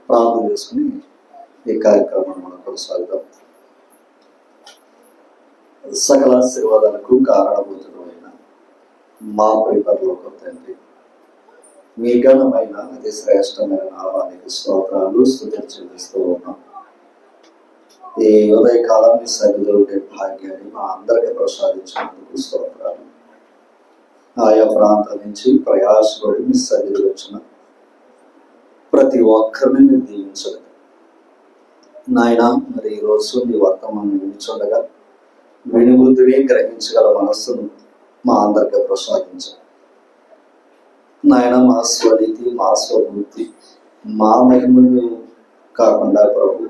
ప్రార్థన చేసుకుని ఈ కార్యక్రమాన్ని మనం కొనసాగుతాం. సకల ఆశీర్వాదాలకు కారణభూతుడైన మా ప్రిపరలోక తండ్రి, మీ ఘనమైన అతి శ్రేష్టమైన నామానికి స్తోత్రాలు స్తుతులు చెల్లిస్తూ ఉన్నాం. ఈ ఉదయకాలం మీ సన్నిధిలో ఉండే భాగ్యాన్ని మా అందరికీ ప్రసాదించినందుకు స్తోత్రాలు. ఆయా ప్రాంతం నుంచి ప్రయాసపడి మీ సన్నిధిలో వచ్చిన ప్రతి ఒక్కరిని మీరు దీవించండి నాయన. మరి ఈరోజు మీ వర్తమానం వినిచుండగా వినిబుద్ధిని గ్రహించగల మనస్సును మా అందరికీ ప్రసాదించండి నాయన. మా స్వరీతి, మా స్వబుద్ధి, మా మహిమను కాకుండా ప్రభు,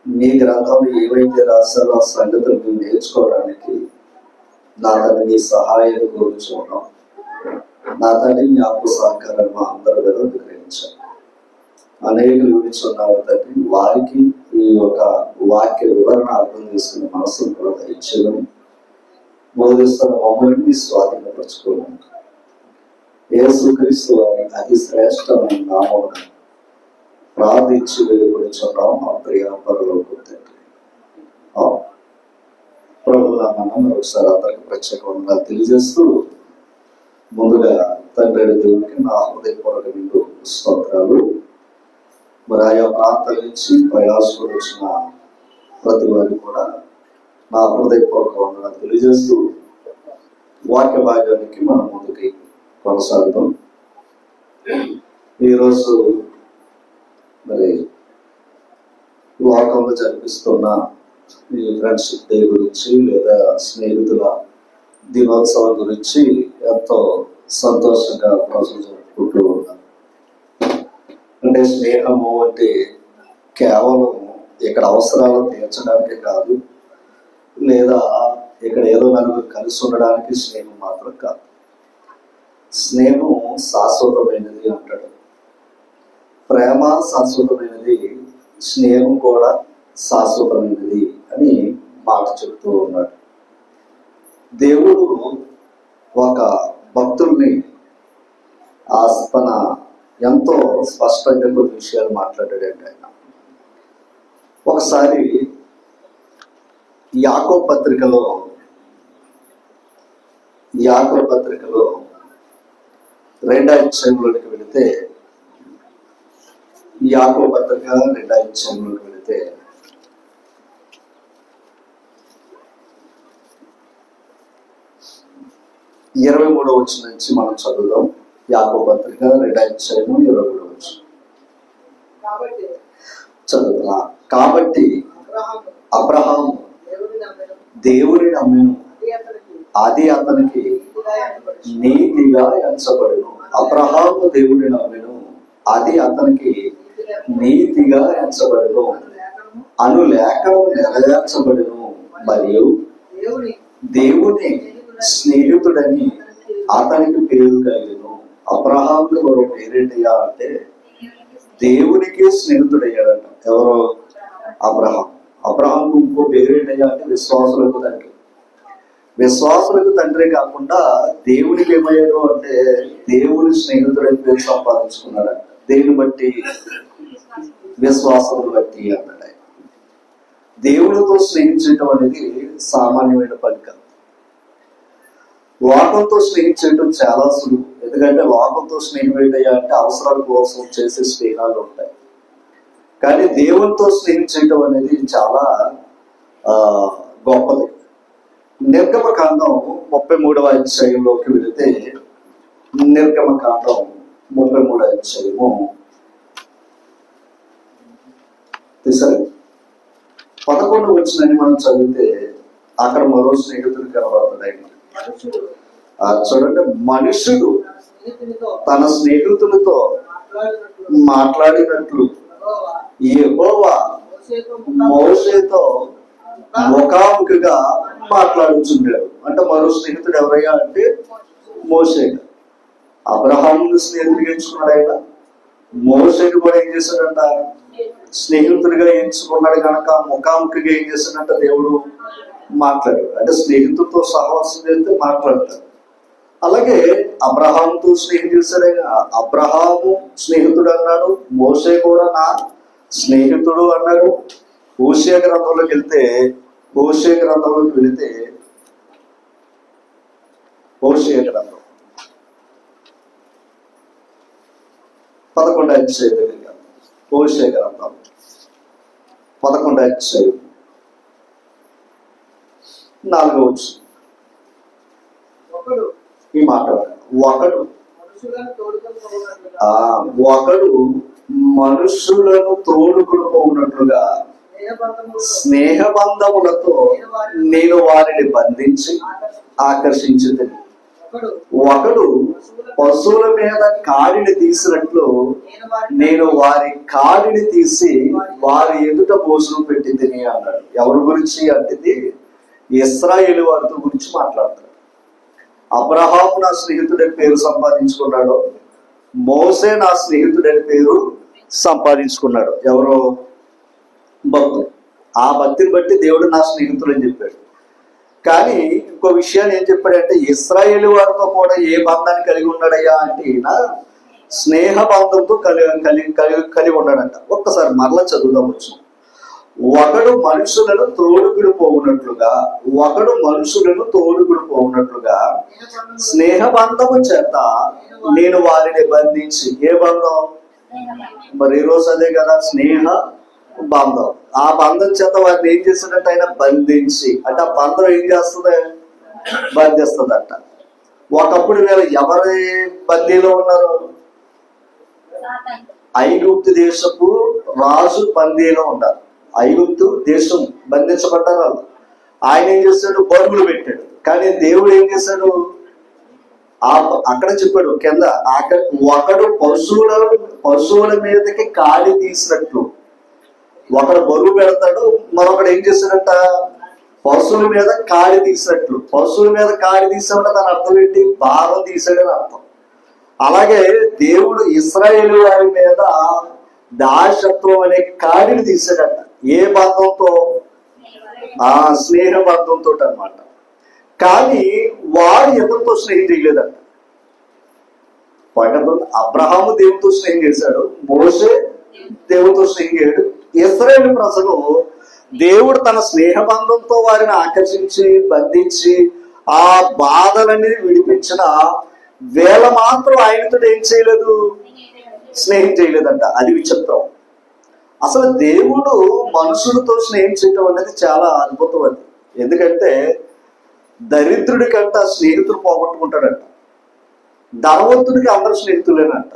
మీ గ్రంథంలో ఏవైతే రాశారో ఆ సంగతులు మేము నేర్చుకోవడానికి నా తండ్రి మీ సహాయం కోరుచున్నాం. నా తండ్రి మీ ఆత్మ సహకారాన్ని మా అందరి మీద విగ్రహించాలి. అనేకులు వినిచున్నారు తండ్రి, వారికి ఈ యొక్క వాక్య వివరణ అర్థం చేసుకునే మనస్సును కూడా దయచేయమని బోధిస్తున్న మమ్మల్ని మీ స్వాధీనపరచుకోవాలి. యేసుక్రీస్తు వారి అతి శ్రేష్టమైన నామమున ప్రార్థించి వెలువడుచున్నాం మా ప్రియ పరలోక తండ్రి. ప్రభు నామమున మరొకసారి అందరికి ప్రత్యేక వందనాలు తెలియజేస్తూ, ముందుగా తండ్రి దేవునికి నా హృదయపూర్వక నిండు స్తోత్రాలు. మరి ఆయా ప్రాంతాల నుంచి ప్రయాసపడి వచ్చిన ప్రతి వారికి కూడా నా హృదయపూర్వక వందనాలు తెలియజేస్తూ వాక్య భాగానికి మనం ముందుకి కొనసాగుతాం. ఈరోజు మరి లోకంలో జరిపిస్తున్న ఈ ఫ్రెండ్షిప్ డే గురించి లేదా స్నేహితుల దినోత్సవం గురించి ఎంతో సంతోషంగా ప్రజలు జరుపుకుంటూ ఉన్నారు. అంటే స్నేహము అంటే కేవలం ఇక్కడ అవసరాలు తీర్చడానికి కాదు, లేదా ఇక్కడ ఏదో నలుగురు కలిసి ఉండడానికి స్నేహం మాత్రం కాదు. స్నేహం శాశ్వతమైనది అంటాడు. ప్రేమ శాశ్వతమైనది, స్నేహం కూడా శాశ్వతమైనది అని మాట చెప్తూ ఉన్నాడు. దేవుడు ఒక భక్తుల్ని తన ఎంతో స్పష్టంగా కొన్ని విషయాలు మాట్లాడాడంటే, ఆయన ఒకసారి యాకోబు పత్రికలో 2వ అధ్యాయంలోకి వెళితే, యాకోబు పత్రిక 2వ అధ్యాయంలోకి వెళితే 23వ వచనం నుంచి మనం చదువుదాం. యాకోబు పత్రిక 2వ అధ్యాయం 23వ వచనం చదువుతా. కాబట్టి అబ్రహాము దేవుని నమ్మెను, అది అతనికి నీతిగా ఎంచబడును. అబ్రహాము దేవుని నమ్మెను, అది అతనికి నీతిగా ఎంచబడును అను లేఖనం నెరవేర్చబడును. మరియు దేవుని స్నేహితుడని అతనికి పేరు కలిగెను. అబ్రహాముకు మరో పేరేంటయ్యా అంటే దేవునికి స్నేహితుడయ్యాడంట. ఎవరో? అబ్రహాం. అబ్రహాంకు ఇంకో పేరేంటయ్యా అంటే విశ్వాసులకు తండ్రి. విశ్వాసులకు తండ్రి కాకుండా దేవునికి ఏమయ్యాడు అంటే దేవుని స్నేహితుడని పేరు సంపాదించుకున్నాడంట. దేని బట్టి? విశ్వాసమును బట్టి అన్నాడు. ఆయన దేవుడితో స్నేహించడం అనేది సామాన్యమైన పని కాదు. లోకంతో స్నేహించడం చాలా సులువు. ఎందుకంటే లోకంతో స్నేహం ఏంటయ్యా అంటే అవసరాల కోసం చేసే స్నేహాలు ఉంటాయి. కానీ దేవునితో స్నేహించడం అనేది చాలా గొప్పది. నిర్గమకాండం 33వ అధ్యాయంలోకి వెళితే, నిర్గమకాండం 33వ అధ్యాయము సరే 11వ వచనాన్ని మనం చదివితే అక్కడ మరో స్నేహితుడు కనబడుతున్నాయి. చూడండి, మనుషుడు తన స్నేహితులతో మాట్లాడినట్లు యెహోవా మోషేతో ముఖాముఖిగా మాట్లాడుచున్నాడు. అంటే మరో స్నేహితుడు ఎవరయ్యా అంటే మోషే. అబ్రహామును స్నేహితుడిగా ఎంచుకున్నాడు ఆయన. మోషేని కూడా ఏం చేశాడంట? స్నేహితుడిగా ఎంచుకున్నాడు కనుక ముఖాముఖిగా ఏం చేశాడంట? దేవుడు మాట్లాడాడు. అంటే స్నేహితులతో సహవాసం చేస్తే మాట్లాడతాడు. అలాగే అబ్రహాముతో స్నేహం చేశాడు ఆయన. అబ్రహాము స్నేహితుడు అన్నాడు, మోషే కూడా నా స్నేహితుడు అన్నాడు. హోషేయ గ్రంథంలోకి వెళ్తే హోషేయ గ్రంథం 11వ అధ్యాయం, హోషేయ గ్రంథం 11వ అధ్యాయం 4వ వచనం. ఈ మాట ఒకడు మనుషులను తోడుకుపోనట్లుగా స్నేహబంధములతో నేను వారిని బంధించి ఆకర్షించింది. ఒకడు పశువుల మీద కాడిని తీసినట్లు నేను వారి కాడిని తీసి వారి ఎదుట భోజనం పెట్టింది అన్నాడు. ఎవరి గురించి అంటే ఇశ్రాయేలు వారితో గురించి మాట్లాడతాడు. అబ్రహాము నా స్నేహితుడని పేరు సంపాదించుకున్నాడు, మోసే నా స్నేహితుడని పేరు సంపాదించుకున్నాడు. ఎవరో భక్తుడు. ఆ భక్తిని బట్టి దేవుడు నా స్నేహితుడు అని చెప్పాడు. కానీ ఇంకో విషయాన్ని ఏం చెప్పాడంటే, ఇశ్రాయేలు వారితో కూడా ఏ బంధాన్ని కలిగి ఉన్నాడయ్యా అంటే ఈయన స్నేహ బంధంతో కలిగి ఉన్నాడంట. ఒక్కసారి మరలా చదువుదాం వచ్చు. ఒకడు మనుషులను తోడుకుని పోవునట్లుగా స్నేహబంధము చేత నేను వారిని బంధించి. ఏ బంధం? మరి ఈ రోజు అదే కదా, స్నేహ బంధం. ఆ బంధం చేత వారిని ఏం చేస్తాడంటే ఆయన బంధించి. అంటే ఆ బంధం ఏం చేస్తుంది? బంధిస్తుందంట. ఒకప్పుడు వీళ్ళు ఎవరి బందీలో ఉన్నారు? ఐగుప్తు దేశపు రాజు బందీలో ఉన్నారు. ఐగుప్తు దేశం బంధించబడ్డారు వాళ్ళు. ఆయన ఏం చేస్తాడు? బరువులు పెట్టాడు. కానీ దేవుడు ఏం చేశాడు? అక్కడ చెప్పాడు కింద, ఒకడు పశువుల మీదకి కాడి తీసినట్లు. ఒకడు బరువు పెడతాడు, మరొకడు ఏం చేస్తాడంట? పశువుల మీద కాడి తీసినట్లు. పశువుల మీద కాడి తీసామంటే దాని అర్థం ఏంటి? భారం తీసాడని అర్థం. అలాగే దేవుడు ఇశ్రాయేలు వారి మీద దాసత్వం అనే కాడిని తీసాడంట. ఏ బంధంతో? స్నేహ బంధంతో అన్నమాట. కానీ వారు ఎవరితో స్నేహం చేయలేదంట. అబ్రహాము దేవుడితో స్నేహం చేశాడు, మోషే దేవుడితో స్నేహం చేయడు. ఇశ్రాయేలు ప్రజలు దేవుడు తన స్నేహ బంధంతో వారిని ఆకర్షించి బంధించి ఆ బాధలన్నీ విడిపించిన వేళ మాత్రం ఆయనతో ఏం చేయలేదు? స్నేహం చేయలేదంట. అది విచిత్రం. అసలు దేవుడు మనుషులతో స్నేహం చేయటం అనేది చాలా అద్భుతం. అది ఎందుకంటే దరిద్రుడి కంట స్నేహితులు పోగొట్టుకుంటాడంట, ధనవంతుడికి అందరు స్నేహితులేనంట.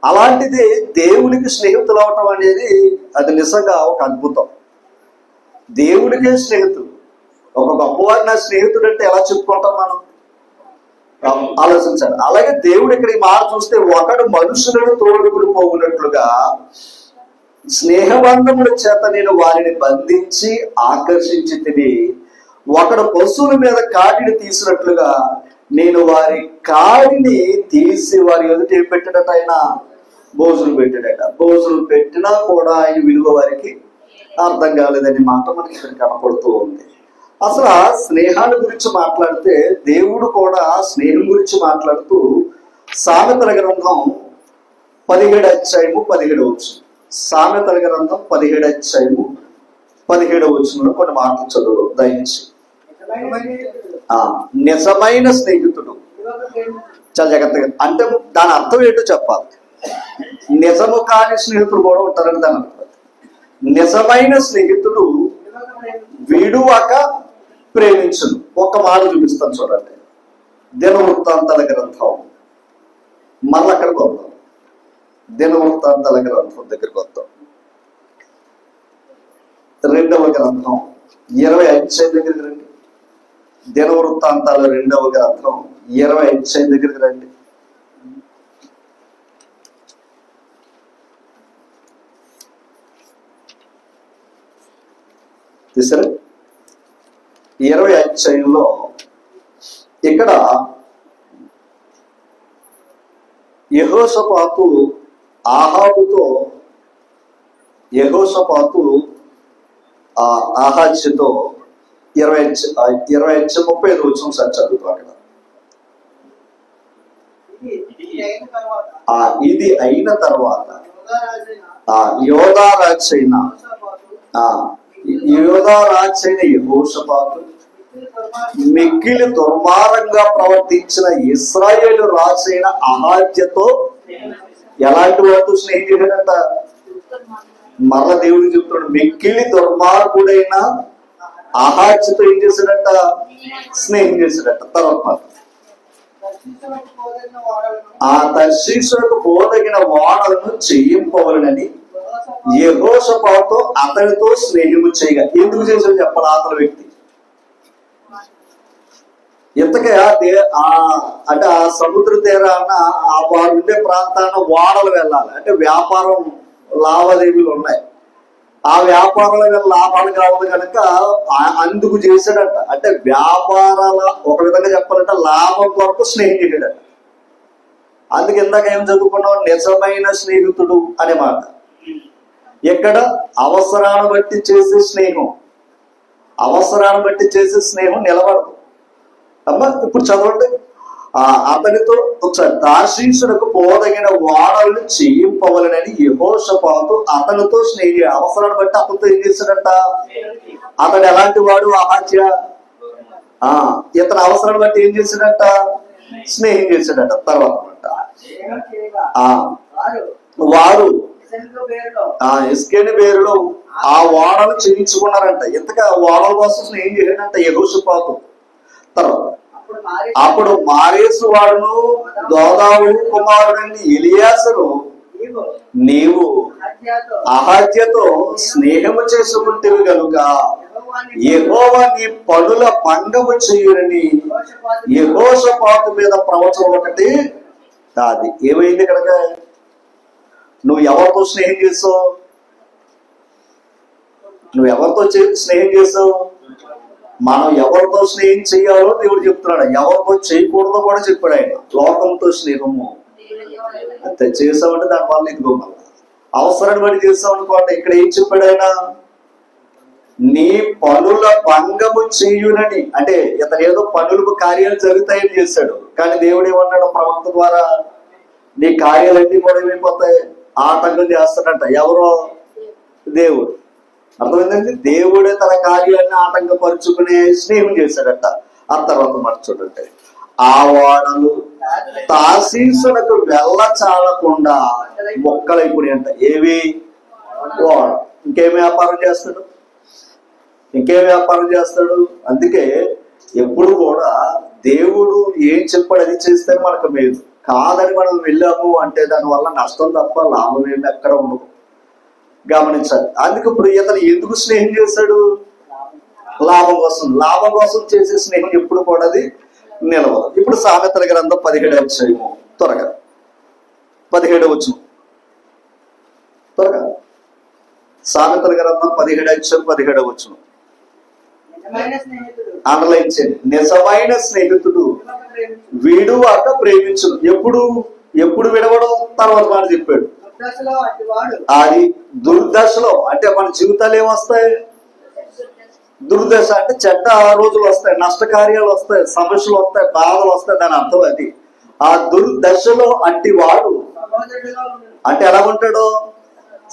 అలాంటిది దేవుడికి స్నేహితులు అవటం అనేది అది నిజంగా ఒక అద్భుతం. దేవుడికే స్నేహితులు. ఒక గొప్పవారి నా స్నేహితుడు అంటే ఎలా చెప్పుకుంటాం మనం? ఆలోచించాలి. అలాగే దేవుడు ఇక్కడ ఈ మాట చూస్తే, ఒకడు మనుషులను తోడుకుని పోవునట్లుగా స్నేహబంధముల చేత నేను వారిని బంధించి ఆకర్షించి తిని, ఒకడు పశువుల మీద కాడిని తీసినట్లుగా నేను వారి కాడిని తీసి వారి ఎదుట ఏం పెట్టాడట? ఆయన భోజనం పెట్టాడట. భోజనం పెట్టినా కూడా ఆయన విలువ వారికి అర్థం కాలేదనే మాట మనకి ఇక్కడ కనపడుతూ ఉంది. అసలు స్నేహాల గురించి మాట్లాడితే దేవుడు కూడా స్నేహం గురించి మాట్లాడుతూ సామెతల గ్రంథం 17వ అధ్యాయము 17వ వచనం. సామెతల గ్రంథం 17వ అధ్యాయము 17వ వచనంలో కొన్ని మాటలు చదువు దయించి. నిజమైన స్నేహితుడు చాలా జాగ్రత్తగా, అంటే దాని అర్థం ఏంటో చెప్పాలి. నిజము కాని స్నేహితుడు కూడా ఉంటారని దాని అర్థం. నిజమైన స్నేహితుడు విడువక ప్రేమించును. ఒక మాట చూపిస్తాను చూడండి. దినవృత్తాంతాల గ్రంథం, మళ్ళీ అక్కడికి వద్దాం. దినవృత్తాంతాల గ్రంథం దగ్గరికి వద్దాం. 2వ గ్రంథం 20వ అధ్యాయం దగ్గరికి రండి. దినవృత్తాంతాల 2వ గ్రంథం 20వ అధ్యాయం దగ్గరికి రండి. తీసారా? 20వ అధ్యాయంలో ఇక్కడ యెహోషాపాతు ఆహాజ్యతో 20:35 వచ్చిన సార్ చదువుతాం. అక్కడ ఇది అయిన తర్వాత యోధా రాజైన యెహోషాపాతు మిక్కిలి దుర్మార్గంగా ప్రవర్తించిన ఇశ్రాయేలు రాజైన అహాజ్యతో ఎలాంటి వారితో స్నేహం చేశాడంట? మరల దేవుడు చెప్తున్నాడు, మిక్కిలి దుర్మార్గుడైన అహాజ్యతో ఏం చేశాడంట? స్నేహం చేశాడంట. తర్వాత ఆ తర్షీషులకు పోదగిన వాడలను చెయ్యింపవలనని యెహోషాపాతు అతనితో స్నేహము చేయగా. ఎందుకు చేశాడు చెప్పాలి అతని వ్యక్తి? ఇంతకే అంటే ఆ సముద్ర తీరాన వారు ఉండే ప్రాంతాన వాడలు వెళ్ళాలి అంటే వ్యాపారం లావాదేవీలు ఉన్నాయి. ఆ వ్యాపారాల లాభాలు కావాలి కనుక అందుకు చేశాడంట. అంటే వ్యాపారాల ఒక విధంగా చెప్పాలంటే లాభం కొరకు స్నేహం చేశాడంట. అందుకు ఇందాక ఏం చదువుకున్నాం? నిజమైన స్నేహితుడు అనే మాట. ఎక్కడ అవసరాన్ని బట్టి చేసే స్నేహం, అవసరాన్ని బట్టి చేసే స్నేహం నిలబడదు అమ్మా. ఇప్పుడు చదవండి, అతనితో ఒకసారి తార్షీషులకు పోదగిన వాడలను చెయ్యింపవలనని యెహోషాపాతు అతనితో స్నేహం. అవసరాన్ని బట్టి అతనితో ఏం చేశాడంట? అతడు ఎలాంటి వాడు? అహాజ్య. ఇతని అవసరాన్ని బట్టి ఏం చేశాడంట? స్నేహం చేశాడంట. తర్వాత వారు ఇస్కేని బేరులో ఆ వాడలు చేయించుకున్నారంట. ఇంతగా వాడల కోసం స్నేహం చేశాడంట యెహోషాపాతు. తర్వాత అప్పుడు మారేసు వాడును దోదావు కుమారుడని ఎలియాసను నీవు అహాజ్యతో స్నేహము చేసుకుంటేవి కనుక యెహోవా నీ పనుల భంగము చేయునని యెహోషాపాతు మీద ప్రవచనం ఒకటి. అది ఏమైంది కనుక? నువ్వు ఎవరితో స్నేహం చేసావు? నువ్వు ఎవరితో స్నేహం చేసావు? మనం ఎవరితో స్నేహం చేయాలో దేవుడు చెప్తున్నాడు, ఎవరితో చేయకూడదో కూడా చెప్పాడు ఆయన. లోకంతో స్నేహము అంతే చేసామంటే దానివల్ల ఇదిగో మళ్ళీ అవసరాన్ని బట్టి చేసామనుకోండి. ఇక్కడ ఏం చెప్పాడు ఆయన? నీ పనుల భంగము చేయునని. అంటే ఇతను ఏదో పనులకు కార్యాలు జరుగుతాయని చేశాడు, కానీ దేవుడు ఏమన్నాడు ప్రవక్త ద్వారా? నీ కార్యాలన్నీ కూడా ఏమైపోతాయి? ఆటంకం చేస్తాడంట. ఎవరో? దేవుడు. అర్థమైందండి? దేవుడే తన కార్యాన్ని ఆటంకపరుచుకునే స్నేహం చేశాడట. ఆ తర్వాత మాట చూడండి, ఆ వాడలు తార్షీషునకు వెళ్ళ చాలకుండా మొక్కలైపోయి అంట. ఏవి? వాడ. ఇంకేం వ్యాపారం చేస్తాడు? అందుకే ఎప్పుడు కూడా దేవుడు ఏం చెప్పాడు అది చేస్తే మనకు మేలు. కాదని మనం వెళ్ళాము అంటే దానివల్ల నష్టం తప్ప లాభం ఏమి ఎక్కడ ఉండదు. గమనించాలి. అందుకే ఇప్పుడు ఇతను ఎందుకు స్నేహం చేశాడు? లాభం కోసం. లాభం కోసం చేసే స్నేహం ఎప్పుడు కూడా అది నిలవదు. ఇప్పుడు సామెతల గ్రంథం 17వ అధ్యాయము త్వరగా 17వ వచనం త్వరగా. సామెతల గ్రంథం 17వ అధ్యాయం 17వ వచనం అండర్లైన్ చేయండి. నిజమైన స్నేహితుడు విడువక ప్రేమించును. ఎప్పుడు విడవడం తర్వాత మాట చెప్పాడు. అది దుర్దశలో అంటే మన జీవితాలు ఏమొస్తాయి? దుర్దశ అంటే చెడ్డ రోజులు వస్తాయి, నష్టకార్యాలు వస్తాయి, సమస్యలు వస్తాయి, బాధలు వస్తాయి. దాని అర్థం అది. ఆ దుర్దశలో అట్టి వాడు అంటే ఎలా ఉంటాడో?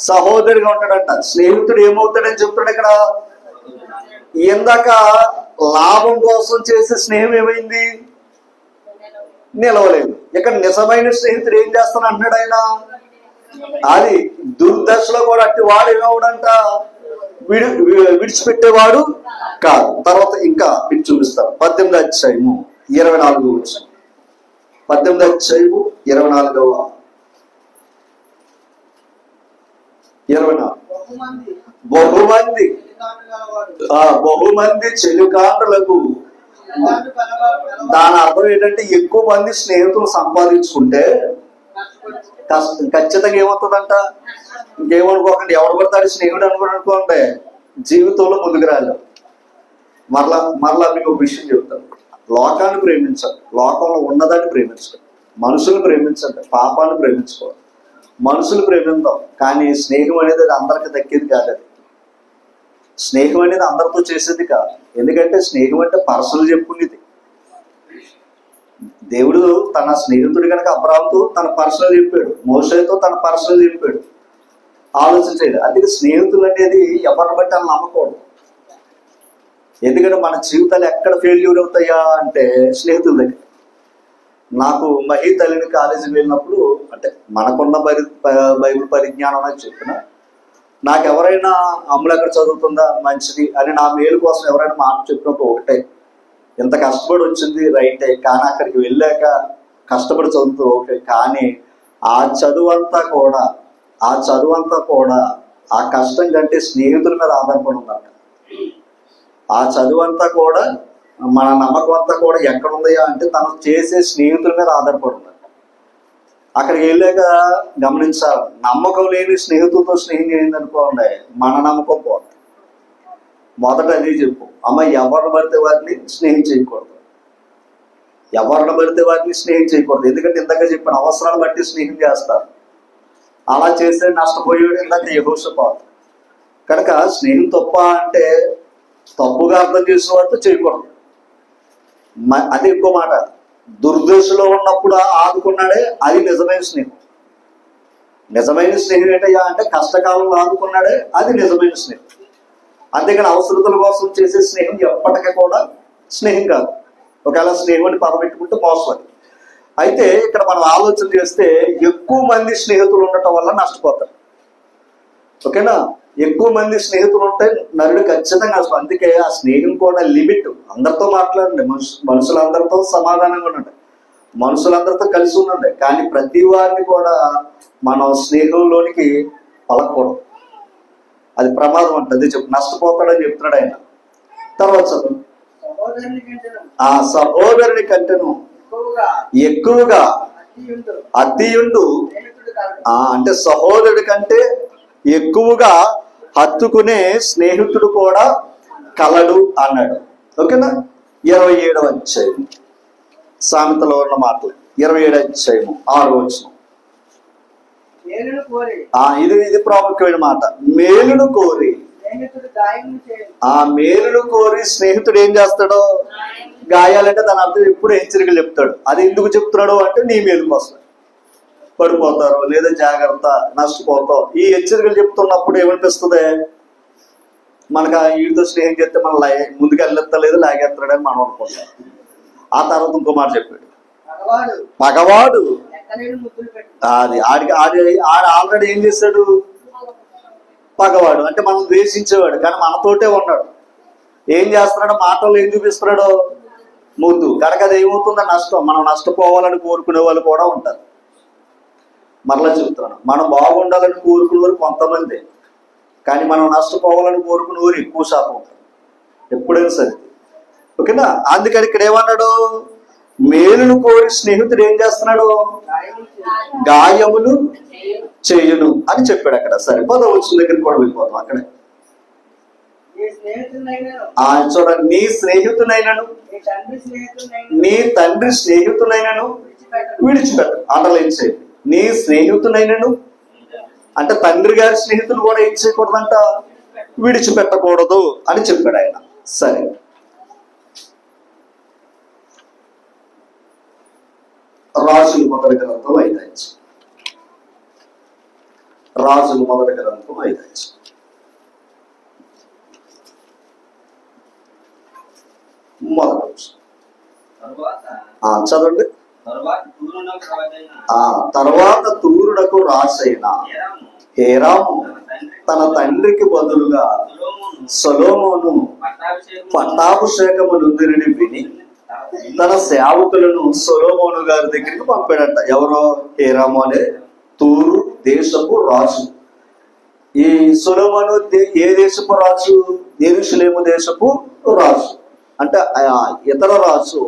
సహోదరుడిగా ఉంటాడంట. స్నేహితుడు ఏమవుతాడని చెప్తాడు ఇక్కడ. ఇందాక లాభం కోసం చేసే స్నేహం ఏమైంది? నిలవలేదు. ఇక్కడ నిజమైన స్నేహితుడు ఏం చేస్తాను అంటున్నాడు ఆయన. అది దుర్దశలో కూడా అట్టి వాడు ఏమవుడంట? విడిచిపెట్టేవాడు కాదు. తర్వాత ఇంకా ఇటు చూపిస్తాను. 18వ అధ్యాయము 24వ వచనం. 18వ అధ్యాయము 24వ 24. బహుమంది చెలికాండ్రులకు. దాని అర్థం ఏంటంటే ఎక్కువ మంది స్నేహితులు సంపాదించుకుంటే ఖచ్చితంగా ఏమవుతుందంట? ఇంకేమనుకోకండి, ఎవరు పడతాడు స్నేహితుడు అనుకోండి జీవితంలో ముందుకు రాలేదు. మరలా మీకు ఒక విషయం చెప్తాను. లోకాన్ని ప్రేమించండి, లోకంలో ఉన్నదాన్ని ప్రేమించండి, మనుషులు ప్రేమించండి, పాపాన్ని ప్రేమించుకోవాలి. మనుషులు ప్రేమిద్దాం, కానీ స్నేహం అనేది అది అందరికి దక్కేది కాదు. అది స్నేహం అనేది అందరితో చేసేది కాదు. ఎందుకంటే స్నేహం అంటే పర్సనల్ చెప్పుకునేది. దేవుడు తన స్నేహితుడు కనుక అబ్రాహాముతో తన పర్సనల్ చెప్పాడు, మోషేతో తన పర్సనల్ చెప్పాడు. ఆలోచించేది అందుకే స్నేహితులు అనేది ఎవరిని బట్టి అని నమ్మకూడదు. ఎందుకంటే మన జీవితాలు ఎక్కడ ఫెయిల్యూర్ అవుతాయా అంటే స్నేహితుల దగ్గర. నాకు మహీ తల్లిని కాలేజీకి వెళ్ళినప్పుడు, అంటే మనకున్న బైబిల్ పరిజ్ఞానం అని చెప్పిన, నాకు ఎవరైనా అమ్ములు ఎక్కడ చదువుతుందా మంచిది అని నా మేలు కోసం ఎవరైనా మాట చెప్పినప్పుడు ఒకటే, ఎంత కష్టపడి వచ్చింది రైటే, కానీ అక్కడికి వెళ్ళాక కష్టపడి చదువుతూ ఓకే, కానీ ఆ చదువంతా కూడా ఆ కష్టం కంటే స్నేహితుల మీద ఆధారపడి ఉందంట. ఆ చదువంతా కూడా మన నమ్మకం అంతా కూడా ఎక్కడుందయా అంటే తను చేసే స్నేహితుల మీద ఆధారపడి ఉందంట. అక్కడికి వెళ్ళాక గమనించాలి, నమ్మకం లేని స్నేహితులతో స్నేహం చేయిందనుకోండి మన నమ్మకం పోతుంది. మొదట అది చెప్పు, అమ్మ ఎవరిని పడితే వారిని స్నేహం చేయకూడదు, ఎవరిని పడితే వారిని స్నేహం చేయకూడదు. ఎందుకంటే ఇందాక చెప్పిన అవసరాలు బట్టి స్నేహం చేస్తారు. అలా చేస్తే నష్టపోయేవాడు ఇందాక యెహోషాపాతు. కనుక స్నేహం తప్ప అంటే తప్పుగా అర్థం చేసిన వాటితో చేయకూడదు. అది ఇంకో మాట, దుర్దశలో ఉన్నప్పుడు ఆదుకున్నాడే అది నిజమైన స్నేహం. నిజమైన స్నేహం ఏంటయ్యా అంటే కష్టకాలంలో ఆదుకున్నాడే అది నిజమైన స్నేహం. అంతేకాని అవసరతల కోసం చేసే స్నేహం ఎప్పటికీ కూడా స్నేహం కాదు. ఒకవేళ స్నేహం అని పదబెట్టుకుంటే మోసం. అయితే ఇక్కడ మనం ఆలోచన చేస్తే ఎక్కువ మంది స్నేహితులు ఉండటం వల్ల నష్టపోతారు. ఓకేనా, ఎక్కువ మంది స్నేహితులు ఉంటే నరుడు ఖచ్చితంగా. అందుకే ఆ స్నేహం కూడా లిమిట్. అందరితో మాట్లాడండి, మనుషులందరితో సమాధానంగా ఉండండి, మనుషులందరితో కలిసి ఉండండి, కానీ ప్రతి వారిని కూడా మనం స్నేహంలోనికి పలకూడదు. అది ప్రమాదం అంటే అది నష్టపోతాడని చెప్తున్నాడు ఆయన. తర్వాత చదువు, ఆ సహోదరుని కంటేను ఎక్కువగా అతియుండు, అంటే సహోదరుడి కంటే ఎక్కువగా హత్తుకునే స్నేహితుడు కూడా కలడు అన్నాడు. ఓకేనా, 27వ అధ్యాయం సామెతలో ఉన్న మాటలు, 27వ అధ్యాయం 6వ వచనం. ఇది ప్రాముఖ్యమైన మాట, మేలును కోరి. ఆ మేలును కోరి స్నేహితుడు ఏం చేస్తాడో, గాయాలంటే దాని అర్థం ఎప్పుడు హెచ్చరికలు చెప్తాడు. అది ఎందుకు చెప్తున్నాడు అంటే నీ మేలు కోసం. పడిపోతారు లేదా జాగ్రత్త, నష్టపోతావు, ఈ హెచ్చరికలు చెప్తున్నప్పుడు ఏమనిపిస్తుంది మనకు, వీడితో స్నేహం చేస్తే మనం ముందుకు వెళ్ళెత్తలేదు లాగేస్తాడని మనం అనుకుంటాం. ఆ తర్వాత ఇంకో మాట చెప్పాడు, పగవాడు. అది ఆల్రెడీ ఏం చేశాడు, పగవాడు అంటే మనం ద్వేషించేవాడు, కానీ మనతోటే ఉన్నాడు. ఏం చేస్తున్నాడు, మాటలు ఏం చూపిస్తున్నాడు, ముద్దు. కనుక అది ఏమవుతుందో నష్టం. మనం నష్టపోవాలని కోరుకునే వాళ్ళు కూడా ఉంటారు. మరలా చెప్తున్నాను, మనం బాగుండాలని కోరుకునేవారు కొంతమంది, కానీ మనం నష్టపోవాలని కోరుకునేవారు ఎక్కువ శాతం ఉంటారు ఎప్పుడైనా సరే. ఓకేనా, అందుకని ఇక్కడ ఏమన్నాడు, మేలును కోరి స్నేహితుడు ఏం చేస్తున్నాడు, గాయములు చేయును అని చెప్పాడు అక్కడ. సరే 10వ వచనం దగ్గరికి కూడా వెళ్ళిపోతాం. అక్కడే చూడండి, నీ స్నేహితునైనను నీ తండ్రి స్నేహితునైనను విడిచిపెట్టు. అండర్లైన్ చేయండి, నీ స్నేహితునైనను అంటే తండ్రి గారి స్నేహితులు కూడా ఏం చేయకూడదంట, విడిచిపెట్టకూడదు అని చెప్పాడు ఆయన. సరే, రాజులు మొదటి గ్రంథం 5వ అధ్యాయం, రాజులు మొదటి గ్రంథం 5వ అధ్యాయం మొదటి చదవండి. తర్వాత తూరునకు రాజైన హేరాము తన తండ్రికి బదులుగా సొలొమోను పట్టాభిషేకము నొందినని విని తన సేవకులను సొలొమోను గారి దగ్గరికి పంపాడంట. ఎవరో, హేరాము అనే తూరు దేశపు రాజు. ఈ సొలొమోను ఏ దేశపు రాజు, యెరూషలేము దేశపు రాజు. అంటే ఇతర రాజు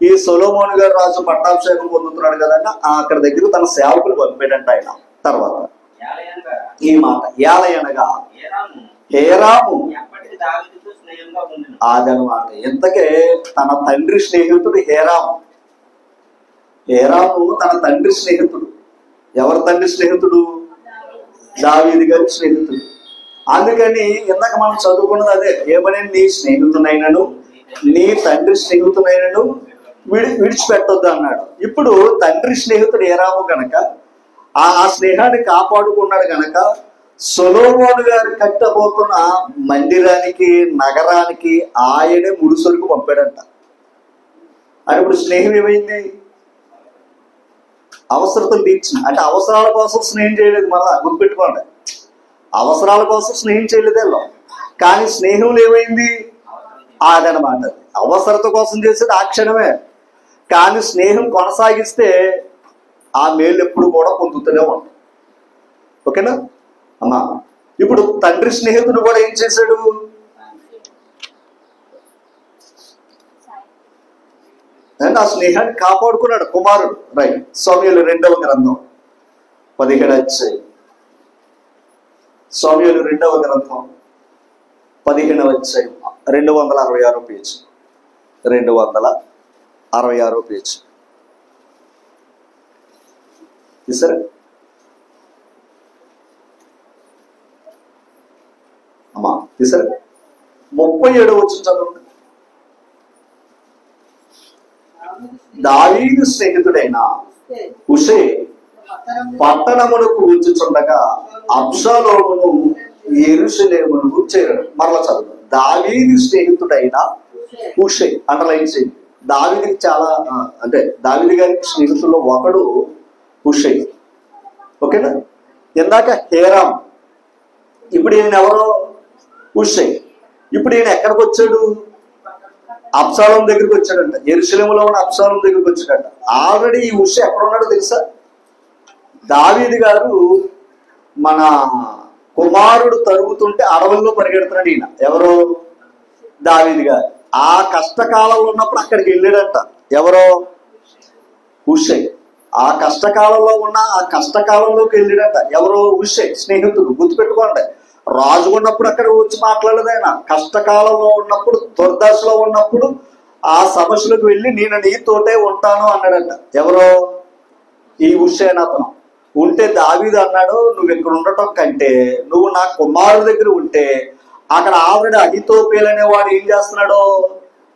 ఈ సొలొమోను గారి రాజు పట్టాభిషేకం పొందుతున్నాడు కదండి, అక్కడ దగ్గర తన సేవకులు పంపాడంట ఆయన. తర్వాత ఈ మాట, ఏలయనగా హేరాము అదనమాట. ఇంతకే తన తండ్రి స్నేహితుడు హేరాము. హేరాము తన తండ్రి స్నేహితుడు. ఎవరి తండ్రి స్నేహితుడు, దావీదు గారి స్నేహితుడు. అందుకని ఇందాక మనం చదువుకున్నది అదే, ఏమని, నీ స్నేహితునైనను నీ తండ్రి స్నేహితునైనను విడిచిపెట్టొద్దు అన్నాడు. ఇప్పుడు తండ్రి స్నేహితుడు ఏరాము గనక ఆ స్నేహాన్ని కాపాడుకున్నాడు గనక సొలొమోను గారు కట్టబోతున్న మందిరానికి, నగరానికి ఆయనే ముడిసరుకు పంపాడంట. అని ఇప్పుడు స్నేహం ఏమైంది? అవసరతలు తీర్చింది. అంటే అవసరాల కోసం స్నేహం చేయలేదు. మళ్ళా గుర్తుపెట్టుకోండి, అవసరాల కోసం స్నేహం చేయలేదేలో, కానీ స్నేహంలో ఏమైంది? అదనమాట. అవసరత కోసం చేసేది ఆ క్షణమే, కానీ స్నేహం కొనసాగిస్తే ఆ మేలు ఎప్పుడు కూడా పొందుతూనే ఉంటాం. ఓకేనా అమ్మా? ఇప్పుడు తండ్రి స్నేహితుడు కూడా ఏం చేశాడు? అండ్ ఆ స్నేహాన్ని కాపాడుకున్నాడు కుమారుడు. రైట్. సమూయేలు 2వ గ్రంథం 17వ అధ్యాయం. సమూయేలు 2వ గ్రంథం 15వ అధ్యాయం 266వ పేజీ. 266వ పేజీ తీసారా అమ్మా? తీసారా? 37వ వచనం చదవండి. దావీదు స్నేహితుడైన హుషై పట్టణమునకు వచ్చుచుండగా అబ్షాలోమును యెరూషలేమునకు చేరాడు. మరలా చదువు. దావీదు స్నేహితుడైన హుషై. అండర్లైన్ చేయండి. దావీదుకి చాలా అంటే దావీదు గారికి స్నేహితుల్లో ఒకడు హుషై. ఓకేనా? ఇందాక హేరాం, ఇప్పుడు ఈయన ఎవరో? హుషై. ఇప్పుడు ఈయన ఎక్కడికి వచ్చాడు? అబ్షాలోము దగ్గరికి వచ్చాడంట. యెరూషలేములో ఉన్న అబ్షాలోము దగ్గరికి వచ్చాడంట. ఆల్రెడీ ఈ హుషై ఎక్కడ ఉన్నాడో తెలుసా? దావీదు గారు మన కుమారుడు తరుగుతుంటే అడవుల్లో పరిగెడుతున్నాడు ఈయన. ఎవరో? దావీదు గారు. ఆ కష్టకాలంలో ఉన్నప్పుడు అక్కడికి వెళ్ళాడంట. ఎవరో? హుషై. ఆ కష్టకాలంలో ఉన్న ఆ కష్టకాలంలోకి వెళ్ళాడంట. ఎవరో? హుషై స్నేహితుడు. గుర్తుపెట్టుకోండి, రాజు ఉన్నప్పుడు అక్కడ వచ్చి మాట్లాడలేదు ఆయన. కష్టకాలంలో ఉన్నప్పుడు, దుర్దశలో ఉన్నప్పుడు ఆ సమస్యలకు వెళ్ళి నేను నీతోటే ఉంటాను అన్నాడంట. ఎవరో? ఈ హుషై అతను. ఉంటే దావీదు అన్నాడు, నువ్వు ఇక్కడ ఉండటం కంటే నువ్వు నా కుమారుడి దగ్గర ఉంటే అక్కడ ఆల్రెడీ అహితోపేలు అనేవాడు ఏం చేస్తున్నాడో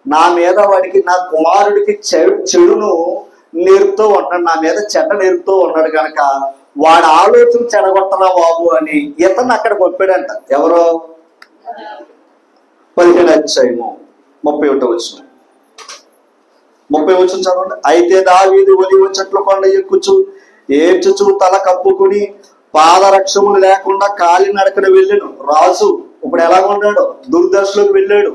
నా మీద, వాడికి నా కుమారుడికి చెడును నేర్పుతూ ఉన్నాడు, నా మీద చెడ్డ నేర్పుతూ ఉన్నాడు కనుక వాడు ఆలోచన చెడగొట్టరా బాబు అని ఇతను అక్కడ పంపాడంట. ఎవరో? 15వ అధ్యాయము 31వ వచనం. 30వ వచనం చదవండి. అయితే దావీదు ఒలివ చెట్ల కొండ ఎక్కుచు ఏడ్చుచు తల కప్పుకుని పాదరక్షములు లేకుండా కాలి నడకన వెళ్ళాను. రాజు ఇప్పుడు ఎలా ఉన్నాడు? దుర్దశలోకి వెళ్ళాడు.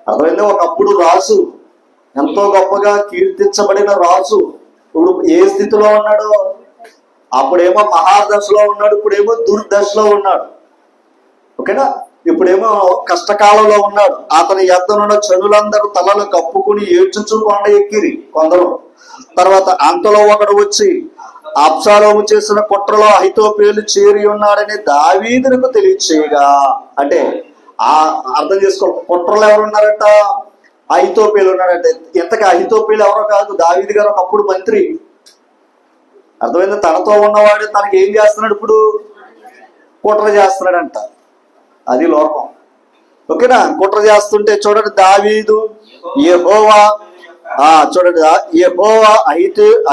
అర్థమైంది? ఒకప్పుడు రాజు, ఎంతో గొప్పగా కీర్తించబడిన రాజు, ఇప్పుడు ఏ స్థితిలో ఉన్నాడు? అప్పుడేమో మహాదశలో ఉన్నాడు, ఇప్పుడేమో దుర్దశలో ఉన్నాడు. ఓకేనా? ఇప్పుడేమో కష్టకాలంలో ఉన్నాడు. అతని యొద్దనున్న జనులందరూ తలలు కప్పుకుని ఏడ్చుచు కొండ ఎక్కిరి కొందరు. తర్వాత అంతలో ఒకడు వచ్చి అబ్షాలోము చేసిన కుట్రలో అహితోపేలు చేరి ఉన్నాడని దావీదునకు తెలియచేయగా, అంటే అర్థం చేసుకో, కుట్రలో ఎవరున్నారట? అహితోపేలు ఉన్నాడంటే. ఎంతగా అహితోపేలు ఎవరో కాదు, దావీదు గారు ఒకప్పుడు మంత్రి. అర్థమైంది? తనతో ఉన్నవాడు తనకి ఏం చేస్తున్నాడు? ఇప్పుడు కుట్ర చేస్తున్నాడంట. అది లోకం. ఓకేనా? కుట్ర చేస్తుంటే చూడండి, దావీదు యెహోవా చూడండి, యెహోవా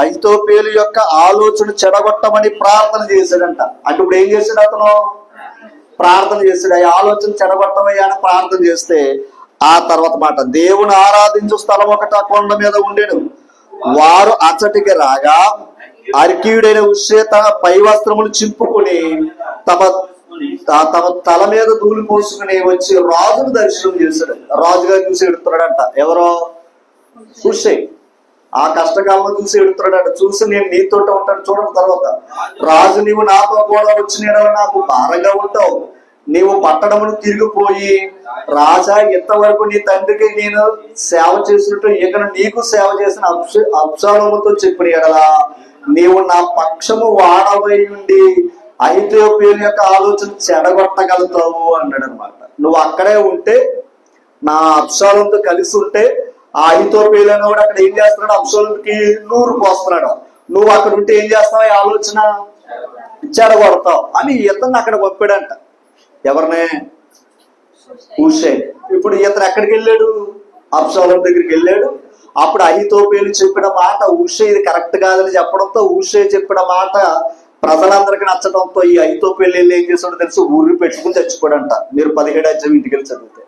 అహితోపేలు యొక్క ఆలోచన చెడగొట్టమని ప్రార్థన చేశాడంట. అంటే ఇప్పుడు ఏం చేశాడు? అతను ప్రార్థన చేశాడు, ఆ ఆలోచన చెడగొట్టమయ్యా అని ప్రార్థన చేస్తే ఆ తర్వాత మాట, దేవుని ఆరాధించు స్థలం ఒకటి ఆ కొండ మీద ఉండేను. వారు అచ్చటికి రాగా అర్కీయుడైన హుషై తన పై వస్త్రములు చింపుకుని తమ తల మీద ధూళి పోసుకుని వచ్చి రాజును దర్శనం చేశాడు. రాజుగారు చూసి ఎడుతున్నాడంట. ఎవరో? హుషై. ఆ కష్టకాలంలో చూసి ఎడుతున్నాడంట. చూసి నేను నీతోటే ఉంటాను. చూడండి తర్వాత, రాజు నీవు నాతో కూడా వచ్చిన నాకు భారంగా ఉంటావు. నీవు పట్టణమును తిరిగిపోయి, రాజా ఇంతవరకు నీ తండ్రికి నేను సేవ చేసినట్టు ఇక నీకు సేవ చేసిన అబ్షాలోముతో చెప్పిన ఎడలా నీవు నా పక్షము వాడవై ఉండి అహితోపేలు యొక్క ఆలోచన చెడగొట్టగలుగుతావు అన్నాడు అనమాట. నువ్వు అక్కడే ఉంటే, నా అబ్షాలోముతో కలిసి ఉంటే, ఆ అహితోపేలు అనేవాడు అక్కడ ఏం చేస్తున్నాడు? అబ్షాలోముకి నూరు పోస్తున్నాడు. నువ్వు అక్కడ ఉంటే ఏం చేస్తావు? ఈ ఆలోచన చెడగొడతావు అని ఇతను అక్కడ పంపాడంట. ఎవరినే? హుషై. ఇప్పుడు ఇతను ఎక్కడికి వెళ్ళాడు? అబ్షాలోము దగ్గరికి వెళ్ళాడు. అప్పుడు అహీతోపేలు చెప్పిన మాట ఊషే ఇది కరెక్ట్ కాదని చెప్పడంతో ఊషే చెప్పిన మాట ప్రజలందరికీ నచ్చడంతో ఈ అహీతోపేలు వెళ్ళి ఏం చేసాడో తెలిసి ఊరి పెట్టుకుని చచ్చిపోడంట. మీరు 17 అధ్యాయం ఇంటికి వెళ్ళి చదివితే.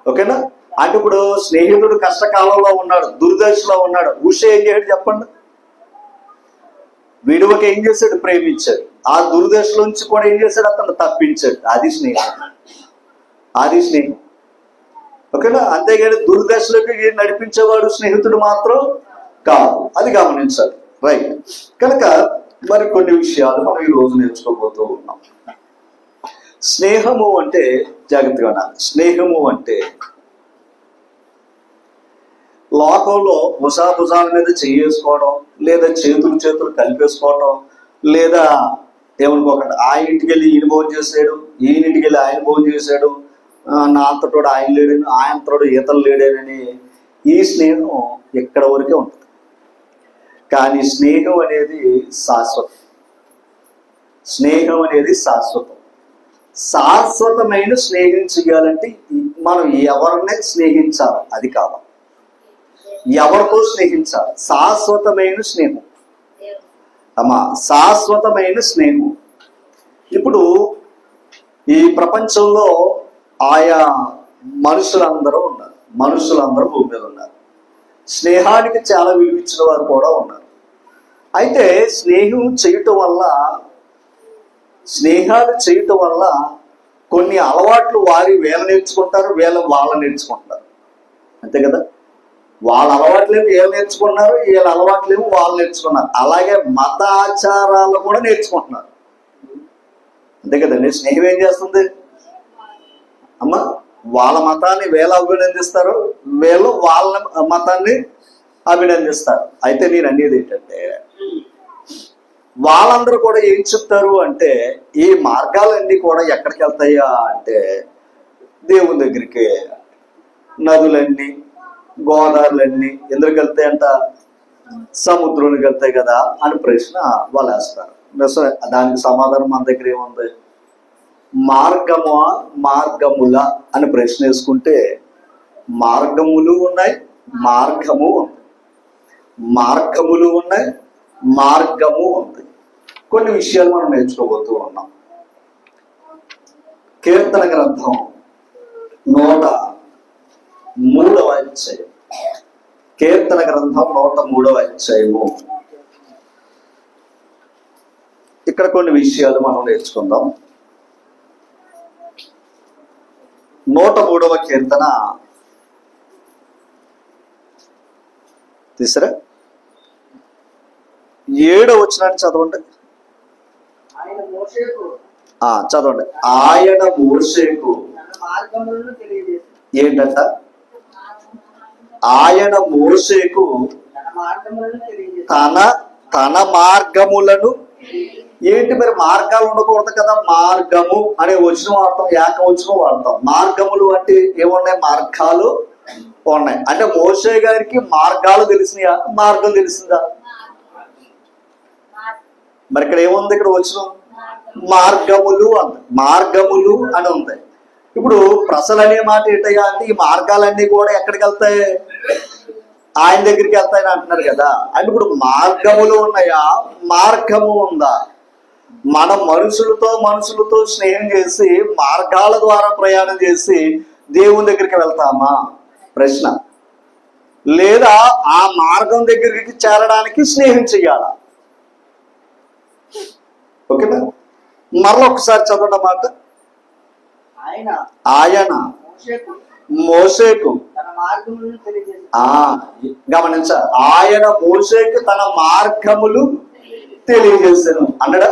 ఓకేనా? అంటే ఇప్పుడు స్నేహితుడు కష్టకాలంలో ఉన్నాడు, దుర్దశలో ఉన్నాడు. ఊషే ఏం చేశాడు చెప్పండి? విడువకి ఏం చేశాడు? ప్రేమించాడు. ఆ దుర్దశలోంచి కూడా ఏం చేశాడు? అతను తప్పించాడు. అది స్నేహం, అది స్నేహం. ఓకేనా? అంతేగాని దుర్దశలోకి నడిపించేవాడు స్నేహితుడు మాత్రం కాదు. అది గమనించాలి. రైట్. కనుక మరి కొన్ని విషయాలు మనం ఈ రోజు నేర్చుకోబోతూ ఉన్నాం. స్నేహము అంటే జాగ్రత్తగా ఉండాలి. స్నేహము అంటే లోకంలో భుజాల మీద చేసుకోవడం, లేదా చేతులు కలిపేసుకోవడం, లేదా ఏమనుకోకండి ఆ ఇంటికి వెళ్ళి ఈయన భోజనం చేసాడు, ఈయన ఇంటికి వెళ్ళి ఆయన భోజనం చేశాడు, నా అంతటోడు ఆయన లేడని, ఆయనతోడు ఈతలు లేడేనని ఈ స్నేహం ఎక్కడ వరకే ఉంటుంది. కానీ స్నేహం అనేది శాశ్వతం. స్నేహం అనేది శాశ్వతం. శాశ్వతమైన స్నేహం చేయాలంటే మనం ఎవరిని స్నేహించాలి అది కావాలి. ఎవరితో స్నేహించాలి? శాశ్వతమైన స్నేహం అమ్మా, శాశ్వతమైన స్నేహం. ఇప్పుడు ఈ ప్రపంచంలో ఆయా మనుషులందరూ ఉన్నారు, మనుషులందరూ భూమి మీద ఉన్నారు. స్నేహానికి చాలా విలువ ఇచ్చిన వారు కూడా ఉన్నారు. అయితే స్నేహాలు చేయటం వల్ల కొన్ని అలవాట్లు వీళ్ళ నేర్చుకుంటారు, వాళ్ళ నేర్చుకుంటారు. అంతే కదా? వాళ్ళ అలవాట్లేమో వీళ్ళు నేర్చుకున్నారు, వీళ్ళ అలవాట్లేమో వాళ్ళు నేర్చుకున్నారు. అలాగే మత ఆచారాలు కూడా నేర్చుకుంటున్నారు. అంతే కదండి? స్నేహం ఏం చేస్తుంది అమ్మ? వాళ్ళ మతాన్ని వీళ్ళు అభినందిస్తారు, వీళ్ళు వాళ్ళ మతాన్ని అభినందిస్తారు. అయితే నేను అనేది ఏంటంటే వాళ్ళందరూ కూడా ఏం చెప్తారు అంటే ఈ మార్గాలన్నీ కూడా ఎక్కడికి వెళ్తాయా అంటే దేవుని దగ్గరికి. నదులన్నీ, గోదావరులన్నీ ఎందుకు వెళ్తాయంట? సముద్రానికి వెళ్తాయి కదా అని ప్రశ్న వాళ్ళు వేస్తారు. దానికి సమాధానం మన దగ్గర ఏముంది? మార్గముల అని ప్రశ్న వేసుకుంటే మార్గములు ఉన్నాయి, మార్గము ఉంది. మార్గములు ఉన్నాయి, మార్గము ఉంది. కొన్ని విషయాలు మనం నేర్చుకోబోతూ ఉన్నాం. కీర్తన గ్రంథం 103వ అధ్యాయం. కీర్తన గ్రంథం 103వ అధ్యాయము. ఇక్కడ కొన్ని విషయాలు మనం నేర్చుకుందాం. 103వ కీర్తన తీసరా 7వ వచనాన్ని చదవండి. చదవండి. ఆయన మోషేకు ఏంటంట? ఆయన మోషేకు తన మార్గములను. ఏంటి మరి? మార్గాలు ఉండకూడదు కదా. మార్గము అనే వచనం వాడతాం, ఏకవచనం వాడతాం. మార్గములు అంటే ఏమున్నాయి? మార్గాలు ఉన్నాయి. అంటే మోషే గారికి మార్గాలు తెలిసినాయా? మార్గం తెలిసిందా? మరి ఇక్కడ ఏముంది? ఇక్కడ వచనం మార్గములు అంది, మార్గములు అని ఉంది. ఇప్పుడు ప్రసలు అనే మాట ఏంటయ్యా అంటే ఈ మార్గాలన్నీ కూడా ఎక్కడికి వెళ్తాయి? ఆయన దగ్గరికి వెళ్తాయని అంటున్నారు కదా. అంటే ఇప్పుడు మార్గములు ఉన్నాయా, మార్గము ఉందా? మనం మనుషులతో స్నేహం చేసి మార్గాల ద్వారా ప్రయాణం చేసి దేవుని దగ్గరికి వెళ్తామా? ప్రశ్న. లేదా ఆ మార్గం దగ్గరికి చేరడానికి స్నేహం చెయ్యాలా? ఓకేనా? మరలా ఒకసారి చదవండి మాట. ఆయన మోషేకు గమనించ, ఆయన మోషేకు తన మార్గములు తెలియజేశాను అన్నాడా?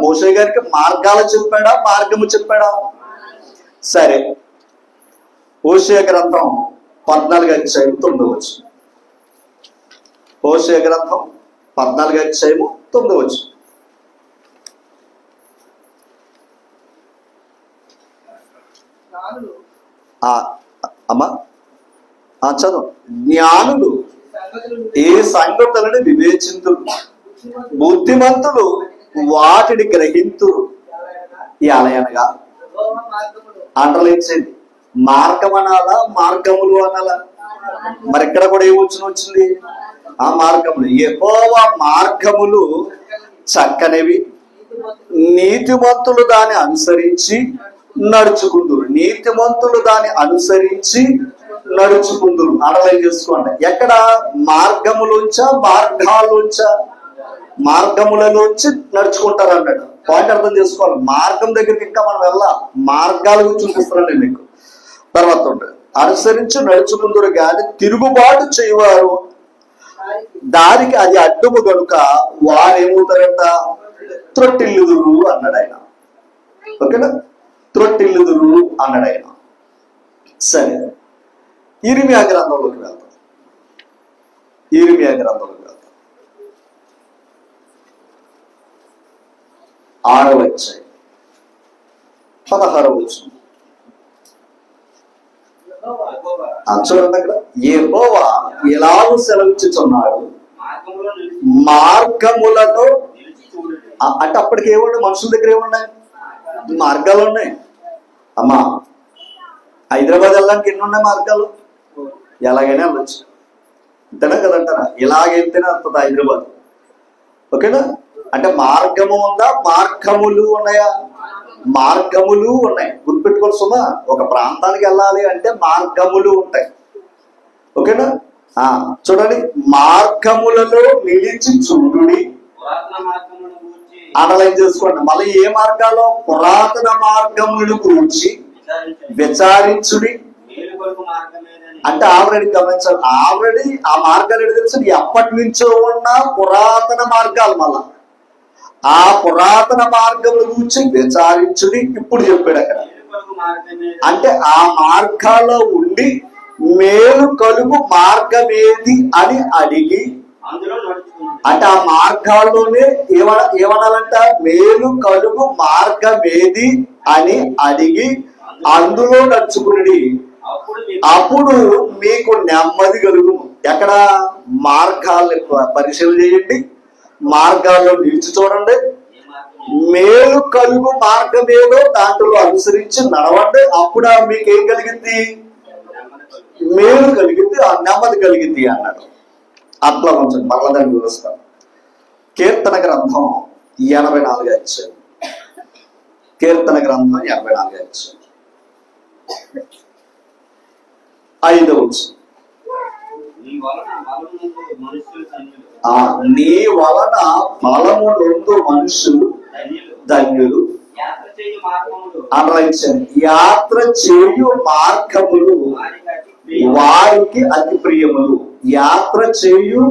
మోషే గారికి మార్గాలు చెప్పాడా, మార్గము చెప్పాడా? సరే. హోషేయ గ్రంథం 14వ అధ్యాయం 9వ వచనం. హోషేయ గ్రంథం 14వ అధ్యాయం 9వ వచనం. అమ్మా చదువు. జ్ఞానులు ఈ సంగతులను వివేచింతురు, బుద్ధిమంతులు వాటిని గ్రహింతురు. ఎలయనగా అంటలేండి. మార్గం అనాలా, మార్గములు అనాలా? మరి ఇక్కడ కూడా వచ్చింది ఆ మార్గములు. యెహోవా మార్గములు చక్కనివి, నీతిమంతులు దాన్ని అనుసరించి నడుచుకుందురు. నీతిమంతులు దాన్ని అనుసరించి నడుచుకుందురు. అండర్లైన్ చేసుకోండి. ఎక్కడ? మార్గములోంచా మార్గాల్లోంచా? మార్గములలోంచి నడుచుకుంటారు అన్నాడు. పాయింట్ అర్థం చేసుకోవాలి. మార్గం దగ్గరికి ఇంకా మనం వెళ్ళాలి. మార్గాల గురించి చూపిస్తున్నాను మీకు. తర్వాత ఉంటుంది, అనుసరించి నడుచుకుందురు గాని తిరుగుబాటు చేయవారు దానికి అది అడ్డుము గనుక వారు ఏమవుతారంట? త్రొట్టిల్లుదురు అన్నాడు ఆయన. ఓకేనా? త్రొట్టిల్లుదురు అన్నాడు ఆయన. సరే, ఇర్మియా గ్రంథంలోకి వెళ్తాం. ఇర్మియా గ్రంథంలోకి వెళ్తాం. 6వ అధ్యాయం 16వ వచనం. చూడండి అక్కడ, యెహోవా ఎలాగూ సెలవిచ్చుచున్నాడు, మార్గములలో. అంటే అప్పటికి ఏముండే? మనుషుల దగ్గర ఏమున్నాయి? మార్గాలు ఉన్నాయి. అమ్మా, హైదరాబాద్ వెళ్ళడానికి ఎన్ని ఉన్నాయి మార్గాలు? ఎలాగైనా వెళ్ళొచ్చు. అంతేనా కదంటారా? ఇలాగైతేనే వస్తుంది హైదరాబాద్. ఓకేనా? అంటే మార్గము ఉందా? మార్గములు ఉన్నాయా? మార్గములు ఉన్నాయి. గుర్తుపెట్టుకోవాలి సుమా. ఒక ప్రాంతానికి వెళ్ళాలి అంటే మార్గములు ఉంటాయి. ఓకేనా? చూడండి, మార్గములలో నిలిచి చూడుడి. అనలైజ్ చేసుకోండి. మళ్ళీ ఏ మార్గాలో? పురాతన మార్గములను గురించి విచారించుడి. అంటే ఆల్రెడీ గమనించాలి. ఆల్రెడీ ఆ మార్గాలు ఏంటి తెలుసు? ఎప్పటి నుంచో ఉన్న పురాతన మార్గాలు. మళ్ళా ఆ పురాతన మార్గముల గురించి విచారించుడి. ఇప్పుడు చెప్పాడు అక్కడ. అంటే ఆ మార్గాల్లో ఉండి మేలు కలుగు మార్గమేది అని అడిగి, అంటే ఆ మార్గాల్లోనే ఏమనాలంట? మేలు కలుగు మార్గమేది అని అడిగి అందులో నడుచుకుని అప్పుడు మీకు నెమ్మది కలుగు. ఎక్కడ? మార్గాలను పరిశీలన చేయండి, మార్గాల్లో నిలిచి చూడండి, మేలు కలుగు మార్గం ఏదో దాంట్లో అనుసరించి నడవండి. అప్పుడు మీకు ఏం కలిగింది? మేలు కలిగింది, ఆ నెమ్మది కలిగింది అన్నాడు. అట్లా కొంచెం మరలా దాన్ని వివరిస్తాను. కీర్తన గ్రంథం 84 అధ్యాయం. కీర్తన గ్రంథం 84 అధ్యాయం 5వ వచనం. నీ వలన బలము నొందు మనుషులు ధన్యులు. అనరించండి, యాత్ర చేయు మార్గములు వారికి అతి ప్రియములు. యాత్ర చేయు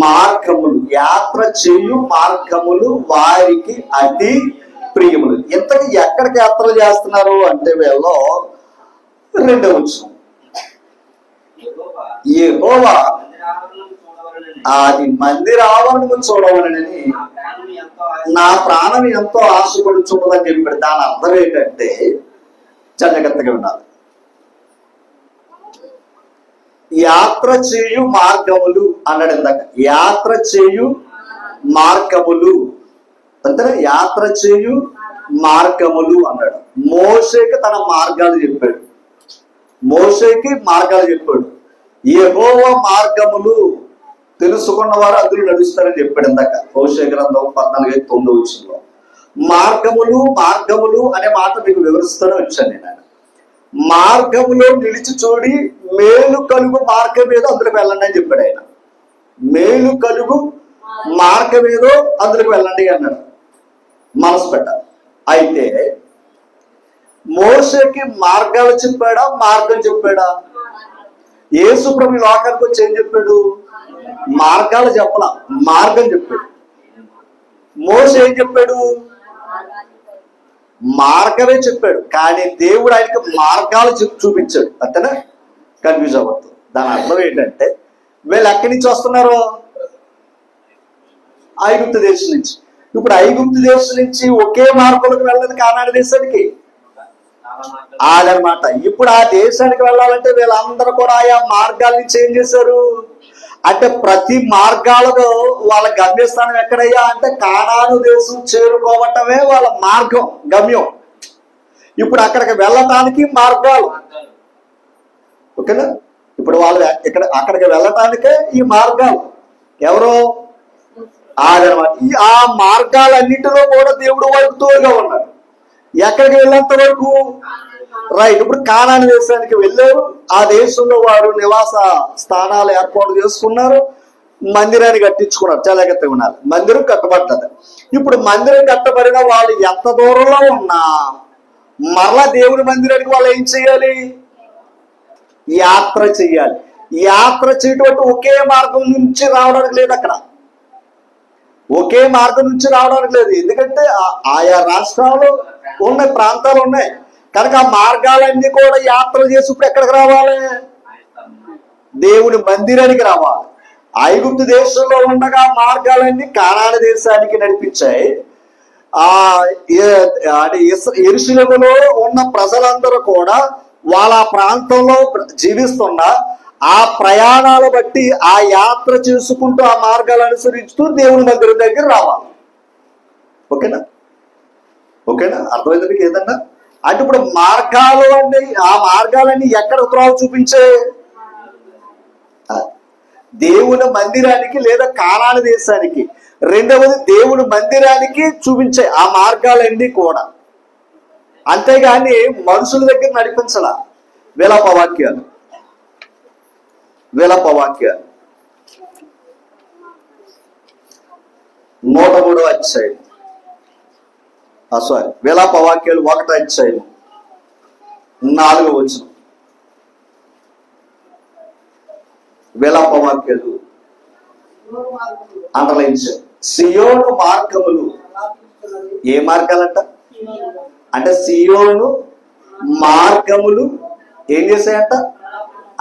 మార్గములు, యాత్ర చేయు మార్గములు వారికి అతి ప్రియములు. ఇంతకీ ఎక్కడికి యాత్రలు చేస్తున్నారు అంటే వీళ్ళు 2వ వచనం. యెహోవా అది మందిర ఆవరణము చూడవలనని నా ప్రాణం ఎంతో ఆశపడుచున్నదని చెప్పాడు. దాని అర్థం ఏంటంటే జాగ్రత్తగా ఉండాలి. యాత్ర చేయు మార్గములు అన్నాడు ఇందాక. యాత్ర చేయు మార్గములు అంతేనా? యాత్ర చేయు మార్గములు అన్నాడు. మోషేకి తన మార్గాలు చెప్పాడు. మోషేకి మార్గాలు చెప్పాడు. యెహోవా మార్గములు తెలుసుకున్న వారు అందులో నడుస్తారని చెప్పాడు ఇందాక. మోషే గ్రంథం 14:9 వచనంలో. మార్గములు మార్గములు అనే మాట మీకు వివరిస్తూనే వచ్చాను నేను. మార్గములో నిలిచి చూడి మేలు కలుగు మార్గం ఏదో అందులోకి వెళ్ళండి అని చెప్పాడు ఆయన. మేలు కలుగు మార్గం ఏదో అందులోకి వెళ్ళండి అన్నాడు. మనసు పెట్టాలి. అయితే మోషేకి మార్గాలు చెప్పాడా? మార్గం చెప్పాడా? యేసు ప్రభు లోకానికి వచ్చి ఏం చెప్పాడు? మార్గాలు చెప్పలా, మార్గం చెప్పాడు. మోషే ఏం చెప్పాడు? మార్గమే చెప్పాడు. కానీ దేవుడు ఆయనకి మార్గాలు చూపించాడు. అంతేనా? కన్ఫ్యూజ్ అవ్వద్దు. దాని అర్థం ఏంటంటే వీళ్ళు ఎక్కడి నుంచి వస్తున్నారు? ఐగుప్తు దేశం నుంచి. ఇప్పుడు ఐగుప్తు దేశం నుంచి ఒకే మార్గంలోకి వెళ్ళదు కానాడు దేశానికి అదనమాట. ఇప్పుడు ఆ దేశానికి వెళ్ళాలంటే వీళ్ళందరూ కూడా ఆయా మార్గాల్ని చేంజ్ చేశారు. అంటే ప్రతి మార్గాలకు వాళ్ళ గమ్యస్థానం ఎక్కడయ్యా అంటే కానాను దేశం చేరుకోవటమే వాళ్ళ మార్గం, గమ్యం. ఇప్పుడు అక్కడికి వెళ్ళటానికి మార్గాలు. ఓకేనా? ఇప్పుడు వాళ్ళు అక్కడికి వెళ్ళటానికే ఈ మార్గాలు ఎవరో ఆదనమాట. ఆ మార్గాలన్నింటిలో కూడా దేవుడు వారికి తోడుగా ఉన్నాడు. ఎక్కడికి వెళ్ళేంత వరకు రైట్. ఇప్పుడు కానాను దేశానికి వెళ్ళారు. ఆ దేశంలో వారు నివాస స్థానాలు ఏర్పాటు చేసుకున్నారు, మందిరాన్ని కట్టించుకున్నారు. చాలా గట్టిగా ఉన్నారు. మందిరం కట్టబడ్డది. ఇప్పుడు మందిరం కట్టబడిన వాళ్ళు ఎంత దూరంలో ఉన్నా మరలా దేవుడి మందిరానికి వాళ్ళు ఏం చేయాలి? యాత్ర చెయ్యాలి. యాత్ర చేయటం ఒకే మార్గం నుంచి రావడానికి లేదు. అక్కడ ఒకే మార్గం నుంచి రావడానికి లేదు. ఎందుకంటే ఆయా రాష్ట్రాలు ఉన్నాయి, ప్రాంతాలు ఉన్నాయి కనుక ఆ మార్గాలన్నీ కూడా యాత్ర చేసి ఇప్పుడు ఎక్కడికి రావాలి? దేవుని మందిరానికి రావాలి. ఐగుప్తు దేశంలో ఉండగా మార్గాలన్నీ కానాను దేశానికి నడిపించాయి. యెరూషలేములో ఉన్న ప్రజలందరూ కూడా వాళ్ళ ప్రాంతంలో జీవిస్తున్న ఆ ప్రయాణాలు బట్టి ఆ యాత్ర చేసుకుంటూ ఆ మార్గాలు అనుసరిస్తూ దేవుని మందిరం దగ్గర రావాలి. ఓకేనా? ఓకేనా? అర్థమైంది మీకు ఏదన్నా? అంటే ఇప్పుడు మార్గాలు అండి, ఆ మార్గాలన్నీ ఎక్కడ త్రోవ చూపించే? దేవుని మందిరానికి లేదా కానాను దేశానికి. రెండవది దేవుని మందిరానికి చూపించే ఆ మార్గాలన్నీ కూడా. అంతేగాని మనుషుల దగ్గర నడిపించలా. విలాపవాక్యాలు 103వ అధ్యాయం, విలాపవాక్యాలు 1వ అధ్యాయం 4వ వచనం. విలాపవాక్యాలు అండర్లైన్చారు. సియోను మార్గములు. ఏ మార్గాలంట? అంటే సియోను మార్గములు ఏం చేశాయంట?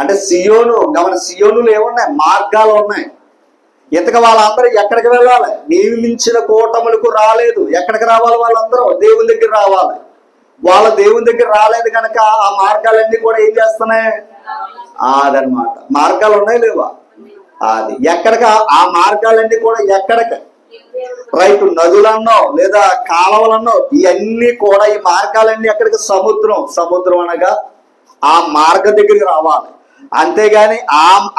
అంటే సియోను సియోనులు ఏమున్నాయి? మార్గాలు ఉన్నాయి. ఇంతక వాళ్ళందరూ ఎక్కడికి వెళ్ళాలి? నియమించిన కూటములకు రాలేదు. ఎక్కడికి రావాలి? వాళ్ళందరూ దేవుని దగ్గర రావాలి. వాళ్ళ దేవుని దగ్గర రాలేదు కనుక ఆ మార్గాలన్నీ కూడా ఏం చేస్తున్నాయి? అదనమాట. మార్గాలు ఉన్నాయి లేవా? అది ఎక్కడికి? ఆ మార్గాలన్నీ కూడా ఎక్కడికి? రైట్. నదులన్నో లేదా కాలువలన్నో ఇవన్నీ కూడా ఈ మార్గాలన్నీ ఎక్కడికి? సముద్రం అనగా ఆ మార్గం దగ్గరికి రావాలి. అంతేగాని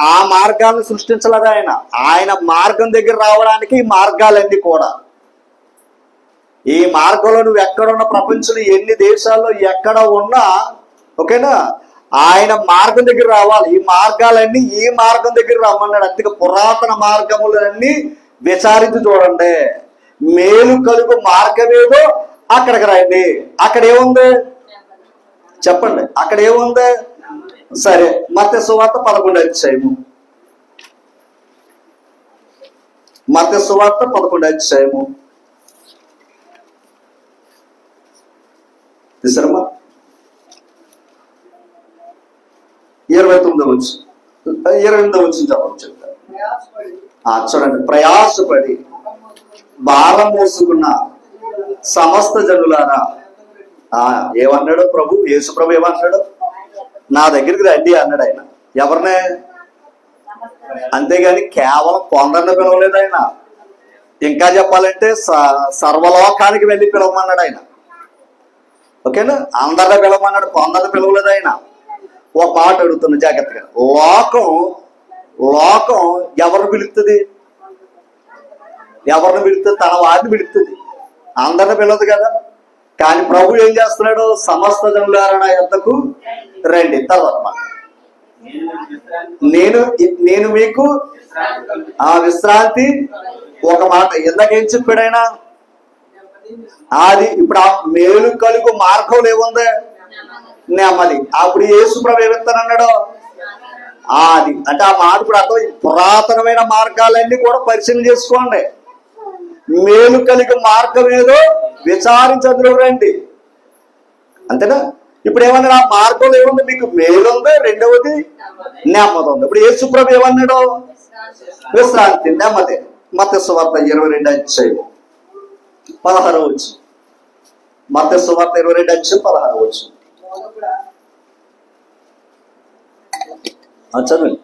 ఆ మార్గాలను సృష్టించలేదు ఆయన మార్గం దగ్గర రావడానికి ఈ మార్గాలన్నీ కూడా. ఈ మార్గంలో నువ్వు ఎక్కడున్న ప్రపంచంలో ఎన్ని దేశాల్లో ఎక్కడ ఉన్నా ఓకేనా, ఆయన మార్గం దగ్గర రావాలి. ఈ మార్గాలన్నీ ఈ మార్గం దగ్గర రమ్మన్నాడు. అందుకే పురాతన మార్గములన్నీ విచారించి చూడండి. మేలు కలుగు మార్గమేదో అక్కడికి రండి. అక్కడ ఏముంది చెప్పండి? అక్కడ ఏముంది? సరే, మత్తయి సువార్త 11వ అధ్యాయము. మత్తయి సువార్త 11వ అధ్యాయము. తీసారమ్మా? 29వ వచనం, 28వ వచనం చెప్తారు. చూడండి. ప్రయాసపడి భారం మోసుకున్న సమస్త జనులారా. ఏమన్నాడు ప్రభు? యేసు ప్రభు ఏమన్నాడు? నా దగ్గరికి రండి అన్నాడు ఆయన. ఎవరినే? అంతేగాని కేవలం కొందరిని పిలవలేదు ఆయన. ఇంకా చెప్పాలంటే సర్వలోకానికి వెళ్ళి పిలవమన్నాడు ఆయన. ఓకేనా? అందరిని పిలవమన్నాడు, కొందరిని పిలవలేదు ఆయన. ఒక మాట అడుగుతున్నా జాగ్రత్తగా. లోకం ఎవరిని పిలుస్తుంది? తన వారిని పిలుస్తుంది. అందరిని పిలవదు కదా. కానీ ప్రభు ఏం చేస్తున్నాడు? సమస్త జనులారా నా యొద్దకు రండి. తర్వాత నేను మీకు విశ్రాంతి. ఒక మాట ఎందుకేం చెప్పాడు ఆయన? అది ఇప్పుడు ఆ మేలు కలుగు మార్గంలో ఏముంది? నెమ్మది. అప్పుడు యేసు ప్రభు ఏమిస్తానన్నాడు? అది అంటే ఆ మాట ఇప్పుడు అర్థం. పురాతనమైన మార్గాలన్నీ కూడా పరిశీలన చేసుకోండి. మేలు కలిగి మార్గం ఏదో విచారించి అందులో రండి. అంతేనా? ఇప్పుడు ఏమన్నాడు? ఆ మార్గంలో ఏముంది? మీకు మేలు ఉంది, రెండవది నెమ్మది ఉంది. ఇప్పుడు యేసు ప్రభు ఏమన్నాడు? విశ్రాంతి, నెమ్మది. మత్తయి సువార్త 22వ అధ్యాయం 16వ వచనం. మత్తయి సువార్త 22వ అధ్యాయం 16వ వచనం. చదువు.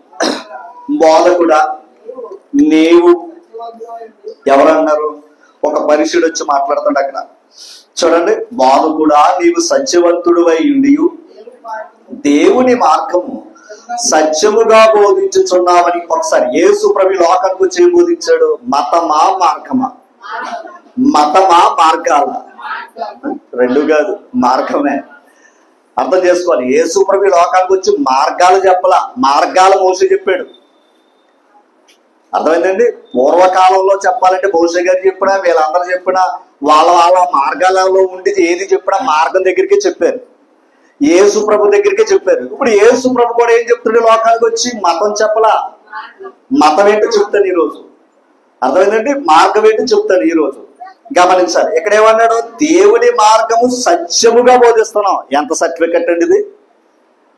బోధకుడా నీవు. ఎవరన్నారు? ఒక మనుషుడు వచ్చి మాట్లాడుతాడు అక్కడ. చూడండి. బోధకుడా నీవు సత్యవంతుడు అయి ఉండి దేవుని మార్గము సత్యముగా బోధించుచున్నామని. ఒకసారి యేసు ప్రభు లోకానికి వచ్చి ఏం బోధించాడు? మతమా మార్గమా? మతమా మార్గాల? రెండు కాదు, మార్గమే. అర్థం చేసుకోవాలి. యేసు ప్రభు లోకానికి వచ్చి మార్గాలు చెప్పలా, మార్గాల మోసే చెప్పాడు. అర్థమైందండి? పూర్వకాలంలో చెప్పాలంటే మోసే గారు చెప్పినా, వీళ్ళందరూ చెప్పినా, వాళ్ళ వాళ్ళ మార్గాలలో ఉండి ఏది చెప్పినా మార్గం దగ్గరికి చెప్పారు, యేసు ప్రభు దగ్గరికి చెప్పారు. ఇప్పుడు యేసు ప్రభు కూడా ఏం చెప్తాడు? లోకానికి వచ్చి మతం చెప్పలా, మతం ఏంటో చెప్తాను ఈరోజు. అర్థమైందండి? మార్గం ఏంటో చెప్తాను ఈరోజు. గమనించాలి. ఇక్కడ ఏమన్నాడు? దేవుని మార్గము సత్యముగా బోధిస్తున్నాం. ఎంత సర్టిఫికెట్ అండి ఇది!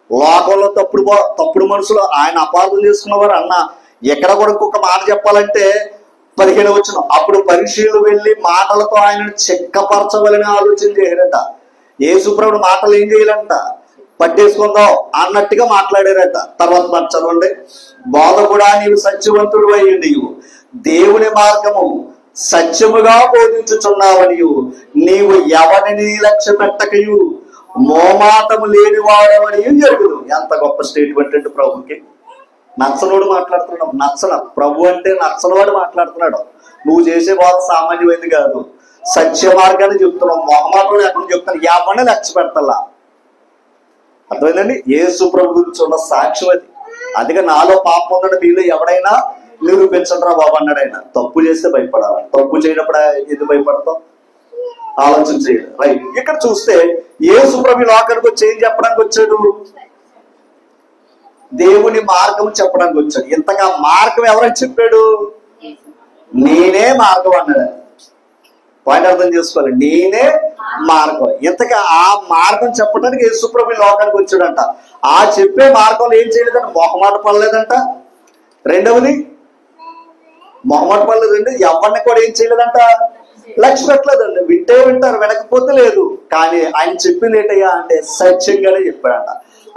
లోకంలో తప్పుడు మనుషులు ఆయన అపార్థం చేసుకున్నవారు అన్న. ఎక్కడ కూడా ఇంకొక మాట చెప్పాలంటే 15 వచనం, అప్పుడు పరిశీలు వెళ్ళి మాటలతో ఆయనను చెక్కపరచవలని ఆలోచన చేయరట. యేసుప్రభుడు మాటలు ఏం చేయాలంట? పట్టేసుకుందాం అన్నట్టుగా మాట్లాడారట. తర్వాత మాట చదవండి. బోధకుడా, నీవు సత్యవంతుడు అయ్యింది, దేవుని మార్గము సత్యముగా బోధించుచున్నావనియు, నీవు ఎవరిని లక్ష్య పెట్టకయు మోమాటము లేని వాడవనియు జరుగుదు. ఎంత గొప్ప స్టేట్మెంట్ అండి ప్రభుకి! నచ్చనోడు మాట్లాడుతున్నాడు. నచ్చన ప్రభు అంటే నచ్చనవాడు మాట్లాడుతున్నాడు. నువ్వు చేసే బోధ సామాన్యమైంది కాదు, సత్య మార్గాన్ని చెప్తున్నావు. మొహమాటం ఎక్కడ చెప్తాను, ఎవరిని లక్ష్య పెడతలా. అర్థమైందండి? యేసు ప్రభు గురించి ఉన్న సాక్ష్యం అది. అందుకే నాలో పాపం ఉందని మీలో ఎవడైనా నిరూపించండిరా బాబు అన్నాడు ఆయన. తప్పు చేస్తే భయపడాలి, తప్పు చేయనప్పుడు ఎందుకు భయపడతాం? ఆలోచన చేయాలి. రైట్. ఇక్కడ చూస్తే యేసు ప్రభు లోకానికి వచ్చి ఏం చెప్పడానికి వచ్చాడు? దేవుని మార్గం చెప్పడానికి వచ్చాడు. ఇంతగా మార్గం ఎవరైనా చెప్పాడు? నేనే మార్గం అన్నాడు. పాయింట్ అర్థం చేసుకోవాలి. నేనే మార్గం. ఇంతగా ఆ మార్గం చెప్పడానికి యేసు ప్రభు లోకానికి వచ్చాడంట. ఆ చెప్పే మార్గంలో ఏం చేయలేదంట? మొహమాట పడలేదంట. రెండవది మొహమాట పడలేదండి. ఎవరిని కూడా ఏం చేయలేదంట? లక్ష్య పెట్టలేదండి. వింటే వింటారు, వినకపోతే లేదు. కానీ ఆయన చెప్పింది ఏంటయ్యా అంటే సత్యంగానే చెప్పాడంట.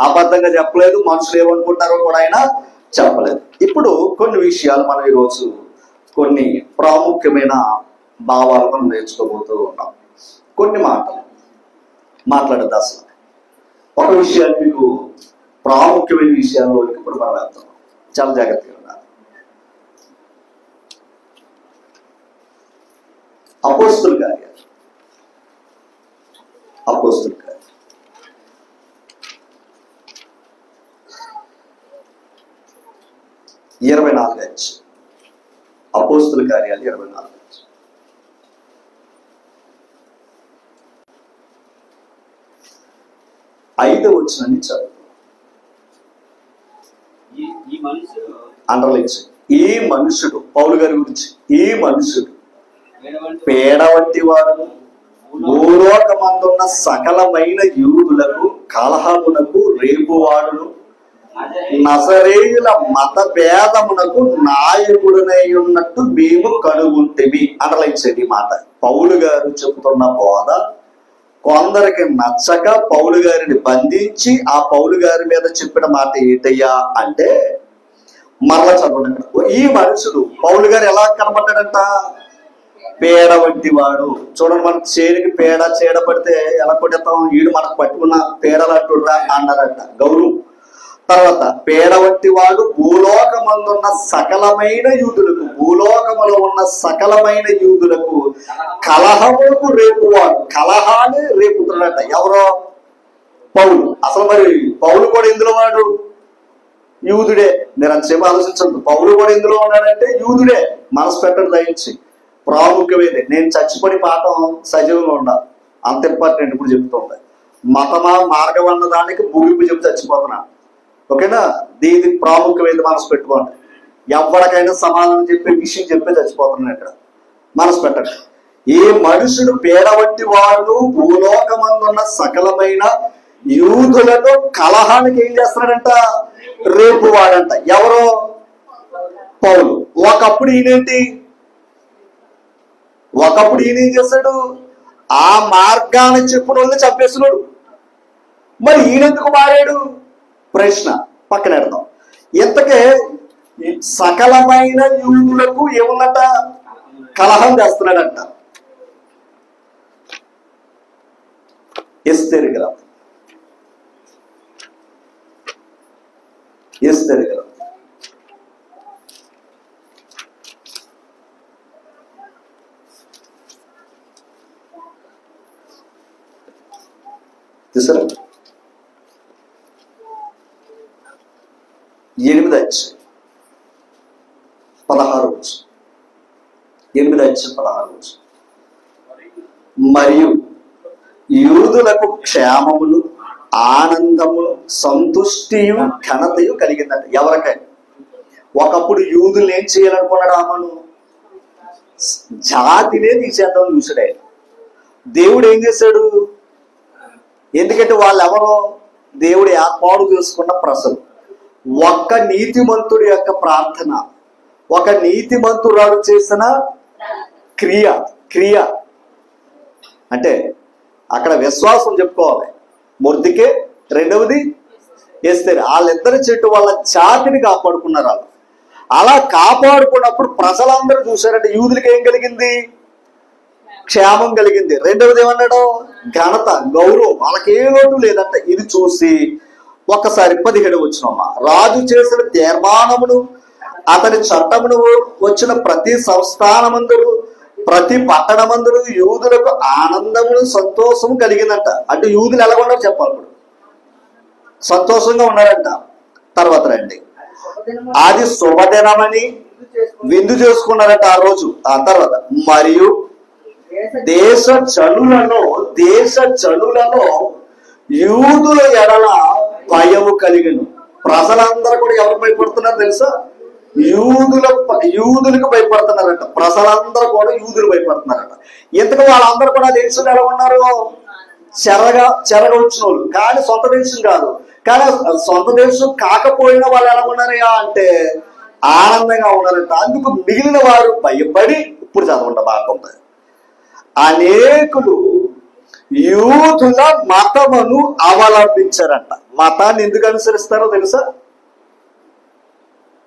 అబద్ధంగా చెప్పలేదు. మనుషులు ఏమనుకుంటారో కూడా ఆయన చెప్పలేదు. ఇప్పుడు కొన్ని విషయాలు మనం ఈరోజు కొన్ని ప్రాముఖ్యమైన భావాలు మనం నేర్చుకోబోతూ ఉన్నాం. కొన్ని మాటలు మాట్లాడద్దు. అసలు ఒక విషయాన్ని మీకు ప్రాముఖ్యమైన విషయాల్లో ఇప్పుడు మనం వెళ్తాం. చాలా జాగ్రత్తగా ఉండాలి. అపోస్తుల కార్యాలు 24. అపోస్తుల కార్యాలు 24. ఐదవ వచనాన్ని చదువు. అండర్లైన్స్. ఈ మనుషుడు, పౌలు గారి గురించి, ఈ మనుషుడు పేడ వంటి వాడు, భూలోకమందున్న సకలమైన యూదులకు కలహమునకు రేపువాడును, నజరేయుల మత భేదమునకు నాయకుడునై ఉన్నట్టు మేము కనుగొంటిమి. అండర్లైన్స్. ఈ మాట పౌలు గారు చెబుతున్న బోధ కొందరికి నచ్చక పౌలు గారిని బంధించి ఆ పౌలు గారి మీద చెప్పిన మాట ఏంటయ్యా అంటే, మరలా చదవండి. ఈ మనుషుడు పౌలు గారు ఎలా కనబడ్డాడంట? పేడ వంటి వాడు. చూడండి, మనకు చేనికి పేడ చీడ పడితే ఎలా కొట్టేస్తాం? వీడు మనకు పట్టుకున్న పేడలంటురా అన్నారంట, గౌరవం. తర్వాత పేడ వంటి వాడు భూలోకమందున్న సకలమైన యూదులకు, భూలోకములో ఉన్న సకలమైన యూదులకు కలహములకు రేపువాడు. కలహాన్ని రేపుతున్నాడట. ఎవరో? పౌలు. అసలు మరి పౌలు కూడా ఇందులో వాడు యూదుడే. నేను అంతసేపు ఆలోచించండి. పౌలు కూడా ఇందులో ఉన్నాడంటే యూదుడే. మనసు పెట్టడం దయించి ప్రాముఖ్యమైనది. నేను చచ్చిపోయి పాఠం సజీవంగా ఉండాలి, అంత ఇంపార్టెంట్. ఇప్పుడు చెప్తుంది మతమా మార్గం అన్న దానికి ముగింపు చెప్తే చచ్చిపోతున్నా. ఓకేనా? దీనికి ప్రాముఖ్యమైనది మనసు పెట్టుకోండి. ఎవరికైనా సమాధానం చెప్పే విషయం చెప్పే చచ్చిపోతున్నాను ఇక్కడ. మనసు పెట్టండి. ఈ మనుషుడు పేడ వంటి వాడు భూలోకమందున్న సకలమైన యూదులను కలహానికి ఏం చేస్తున్నాడంట? రేపు వాడంట. ఎవరో? పౌలు. ఒకప్పుడు ఈయనేంటి? ఒకప్పుడు ఈయన ఏం చేస్తాడు? ఆ మార్గాన్ని చెప్పిన వాళ్ళని చంపేస్తున్నాడు. మరి ఈయనెందుకు మారాడు? ప్రశ్న పక్కన పెడతాం. ఇంతకే సకలమైన యూదులకు ఏముందట? కలహం చేస్తున్నాడంట. ఎస్తేరు గ్రంథం ఎస్తేరు గ్రంథం. చూసారా? 8 అధ్యాయం 16 రోజు. 8 అధ్యాయం 16 రోజు. మరియు యూదులకు క్షేమములు, ఆనందములు, సంతుష్టియు, ఘనతయు కలిగిందంట. ఎవరికైనా ఒకప్పుడు యూదులు ఏం చేయాలనుకున్నాడు? ఆమెను జాతినే తీసేద్దామని చూసాడు ఆయన. దేవుడు ఏం చేశాడు? ఎందుకంటే వాళ్ళు ఎవరో దేవుడు ఏర్పాటు చేసుకున్న ప్రజలు. ఒక్క నీతిమంతుడి యొక్క ప్రార్థన, ఒక నీతిమంతురాలు చేసిన క్రియ అంటే అక్కడ విశ్వాసం చెప్పుకోవాలి. మొర్దికే, రెండవది ఎస్తేరు. వాళ్ళిద్దరి చెట్టు వాళ్ళ జాతిని కాపాడుకున్నారు. వాళ్ళు అలా కాపాడుకున్నప్పుడు ప్రజలందరూ చూశారంటే యూదులకి ఏం కలిగింది? క్షేమం కలిగింది. రెండవది ఏమన్నాడు? ఘనత, గౌరవం. వాళ్ళకి ఏ లోటు లేదంట. ఇది చూసి ఒక్కసారి 17 వచ్చినమ్మా. రాజు చేసిన తీర్మానమును, అతని చట్టమును వచ్చిన ప్రతి సంస్థానమందరూ, ప్రతి పట్టణమందరూ యూదులకు ఆనందమును, సంతోషము కలిగిందంట. అంటే యూదులు ఎలా ఉన్నారు చెప్పాలి? ఇప్పుడు సంతోషంగా ఉన్నారంట. తర్వాత రండి, అది శుభదినమని విందు చేసుకున్నారంట ఆ రోజు. ఆ తర్వాత మరియు దేశ జనులలో యూదుల ఎడల భయము కలిగను. ప్రజలందరూ కూడా ఎవరు భయపడుతున్నారు తెలుసా? యూదులకు భయపడుతున్నారంట. ప్రజలందరూ కూడా యూదులు భయపడుతున్నారంట. ఇంతకు వాళ్ళందరూ కూడా దేశంలో ఎలా ఉన్నారు? చెరగా వచ్చిన వాళ్ళు, కానీ సొంత దేశం కాదు. కానీ సొంత దేశం కాకపోయినా వాళ్ళు ఎలా ఉన్నారయ్యా అంటే ఆనందంగా ఉన్నారంట. అందుకు మిగిలిన వారు భయపడి, ఇప్పుడు చదవండి బాగుంది, అనేకులు యూదుల మతమును అవలంబించారంట. మతాన్ని ఎందుకు అనుసరిస్తారో తెలుసా?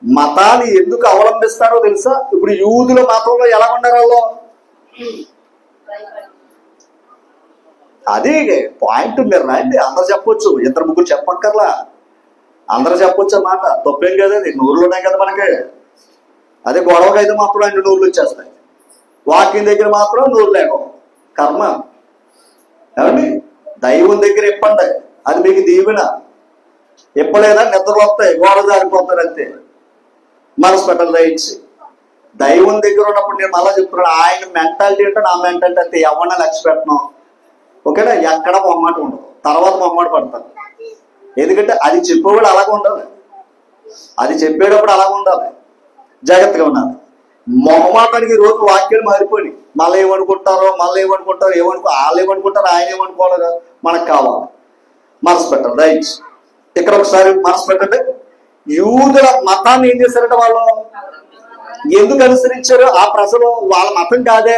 మతాన్ని ఎందుకు అవలంబిస్తారో తెలుసా? ఇప్పుడు యూదుల మతంలో ఎలా ఉన్నారు వాళ్ళు? అది పాయింట్. మీరు రాయండి, అందరు చెప్పొచ్చు, 2-3 చెప్పక్కర్లా, అందరూ చెప్పొచ్చు అన్నమాట. తప్పేం కదా, అది నూరులోనే కదా మనకి. అదే గొడవకి అయితే మాత్రం 2 నూరులు వచ్చేస్తాయి. వాకింగ్ దగ్గర మాత్రం నూరు లేకం కర్మ. ఏమండి? దైవం దగ్గర ఇప్పండి, అది మీకు దీవెన. ఎప్పుడైనా నిద్రలు వస్తాయి, గోడ జారిపోతారు అంతే. మనసు పెట్టాలి రైట్స్. దైవం దగ్గర ఉన్నప్పుడు నేను మళ్ళా చెప్తున్నాను, ఆయన మెంటాలిటీ అంటే నా మెంటాలిటీ అంతే. ఎవరిని లక్ష్య పెట్టను, ఓకేనా? ఎక్కడ మొహమాట ఉండదు. తర్వాత మొహమాట పడతాను. ఎందుకంటే అది చెప్పేవాడు అలాగ ఉండాలి, అది చెప్పేటప్పుడు అలాగ ఉండాలి, జాగ్రత్తగా ఉండాలి. మొహమాటానికి రోజు వాక్యాలు మారిపోయి మళ్ళీ ఏమనుకుంటారో వాళ్ళు ఏమనుకుంటారో ఆయన ఏమనుకోవాలి, మనకు కావాలి. మనసు పెట్టండి రైట్. ఇక్కడ ఒకసారి మనసు పెట్టండి. యూదుల మతాన్ని ఏం చేశారంటే వాళ్ళు ఎందుకు అనుసరించారు? ఆ ప్రజలు వాళ్ళ మతం కాదే,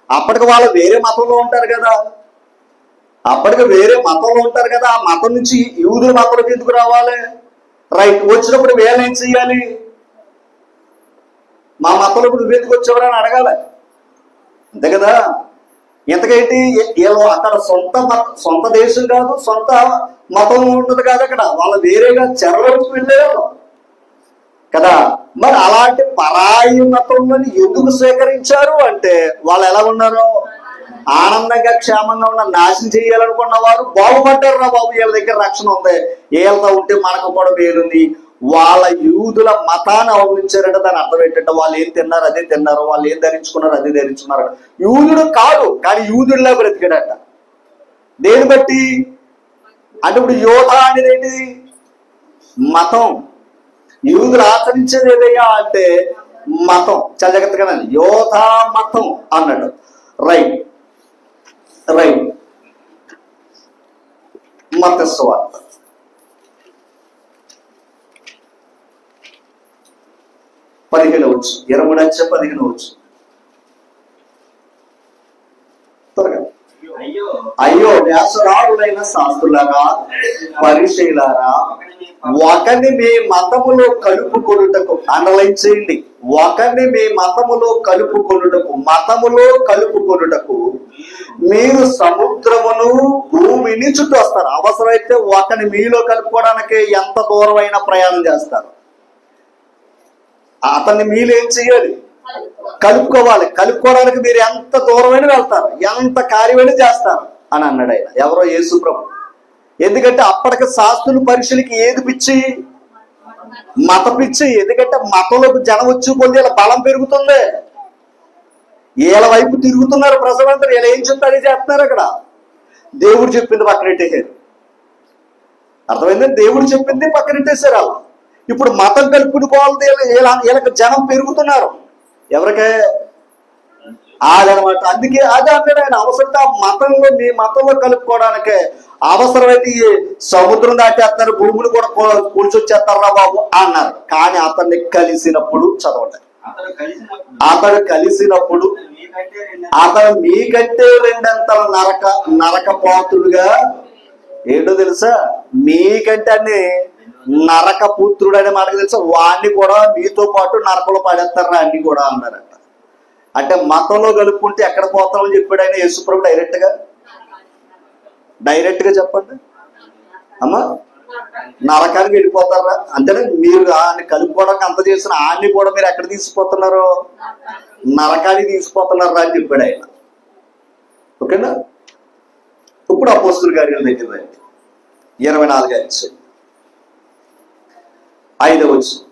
అప్పటికి వాళ్ళు వేరే మతంలో ఉంటారు కదా, ఆ మతం నుంచి యూదుల మతంలోకి ఎందుకు రావాలి? రైట్. వచ్చినప్పుడు వీళ్ళు ఏం చెయ్యాలి? మా మతంలోకి నువ్వు ఎందుకు వచ్చావరా అని అడగాలి, అంతే కదా. ఎంతకేంటి వీళ్ళు అక్కడ సొంత దేశం కాదు, సొంత మతం ఉన్నది కాదు, అక్కడ వాళ్ళు వేరేగా చెరలోకి వెళ్ళేవాళ్ళు కదా. మరి అలాంటి పరాయి మతంలోని ఎందుకు స్వీకరించారు అంటే వాళ్ళు ఎలా ఉన్నారు? ఆనందంగా క్షేమంగా ఉన్న, నాశనం చేయాలనుకున్న వారు బాగుపడ్డారు. రా బాబు, వీళ్ళ దగ్గర రక్షణ ఉంది, వీళ్ళతో ఉంటే మనకు కూడా పేరుంది. వాళ్ళ యూదుల మతాన్ని అవలంబించారంటే దాని అర్థం ఏంటంటే వాళ్ళు ఏం తిన్నారు అదే తిన్నారు, వాళ్ళు ఏం ధరించుకున్నారు అదే ధరించుకున్నారు. యూదుడు కాదు, కానీ యూదుడిలా బ్రతికాడట. దేని బట్టి అంటే ఇప్పుడు యోధ అనేది ఏంటి? మతం. యూదులు ఆచరించేది ఏదయ్యా అంటే మతం. చాలా జాగ్రత్తగా యోధ మతం అన్నాడు. రైట్. మత్తయి సువార్త 23:15 త్వరగా. అయ్యో వ్యాసరాడులైన శాస్త్రులారా, పరిశీలారా, ఒకరిని మీ మతములో కలుపుకొనుటకు, అండర్లైన్ చేయండి, ఒకరిని మీ మతములో కలుపుకొనుటకు మీరు సముద్రమును భూమి ఇంటి చుట్టూ వస్తారు. అవసరమైతే ఒకని మీలో కలుపుకోవడానికి ఎంత దూరమైన ప్రయాణం చేస్తారు. అతన్ని మీలో ఏం చెయ్యాలి? కలుపుకోవాలి. కలుపుకోవడానికి మీరు ఎంత దూరమైన వెళ్తారు, ఎంత కార్యమైనా చేస్తారు అని అన్నాడు ఆయన. ఎవరో యేసు ప్రభు. ఎందుకంటే అప్పటికి శాస్త్రులు పరీక్షలకి ఏది పిచ్చి? మత పిచ్చి. ఎందుకంటే మతంలోకి జనం వచ్చి కొద్ది ఇలా బలం పెరుగుతుంది. వీళ్ళ వైపు తిరుగుతున్నారు ప్రజలందరూ. వీళ్ళు ఏం చెప్తారు చేస్తున్నారు. అక్కడ దేవుడు చెప్పింది పక్కనెట్టేశారు. అర్థమైంది? దేవుడు చెప్పింది పక్కనెట్టేశారు అలా. ఇప్పుడు మతం కలుపుకోవాలి. వీళ్ళకి జనం పెరుగుతున్నారు. ఎవరికే? అదనమాట. అందుకే అదే అన్నాడు ఆయన. అవసరంగా మతంలో, మీ మతంలో కలుపుకోవడానికే అవసరమైతే ఈ సముద్రం దాటేస్తారు, భూములు కూడా కూల్చొచ్చేస్తారా బాబు అన్నారు. కానీ అతన్ని కలిసినప్పుడు, చదవండి, అతడు కలిసినప్పుడు అతను మీకంటే రెండంతల నరక పాత్రుడుగా, ఏంటో తెలుసా, మీకంటే అన్ని నరక పుత్రుడు అని మనకు తెలుసా, వాడిని కూడా మీతో పాటు నరకలో పడేస్తారా అన్ని కూడా అన్నారట. అంటే మతంలో కలుపుకుంటే ఎక్కడ పోతామని చెప్పాడు ఆయన యేసుప్రభు. డైరెక్ట్ గా చెప్పండి అమ్మా, నరకానికి వెళ్ళిపోతారా? అంతేనా? మీరు ఆయన కలుపుకోవడానికి అంత చేసిన ఆన్ని కూడా మీరు ఎక్కడ తీసుకుపోతున్నారు? నరకానికి తీసుకుపోతున్నారా అని చెప్పాడు ఆయన. ఓకేనా? ఇప్పుడు అపోస్తలుల కార్యాల దగ్గర రండి. 24 అధ్యాయం 5వ వచనం.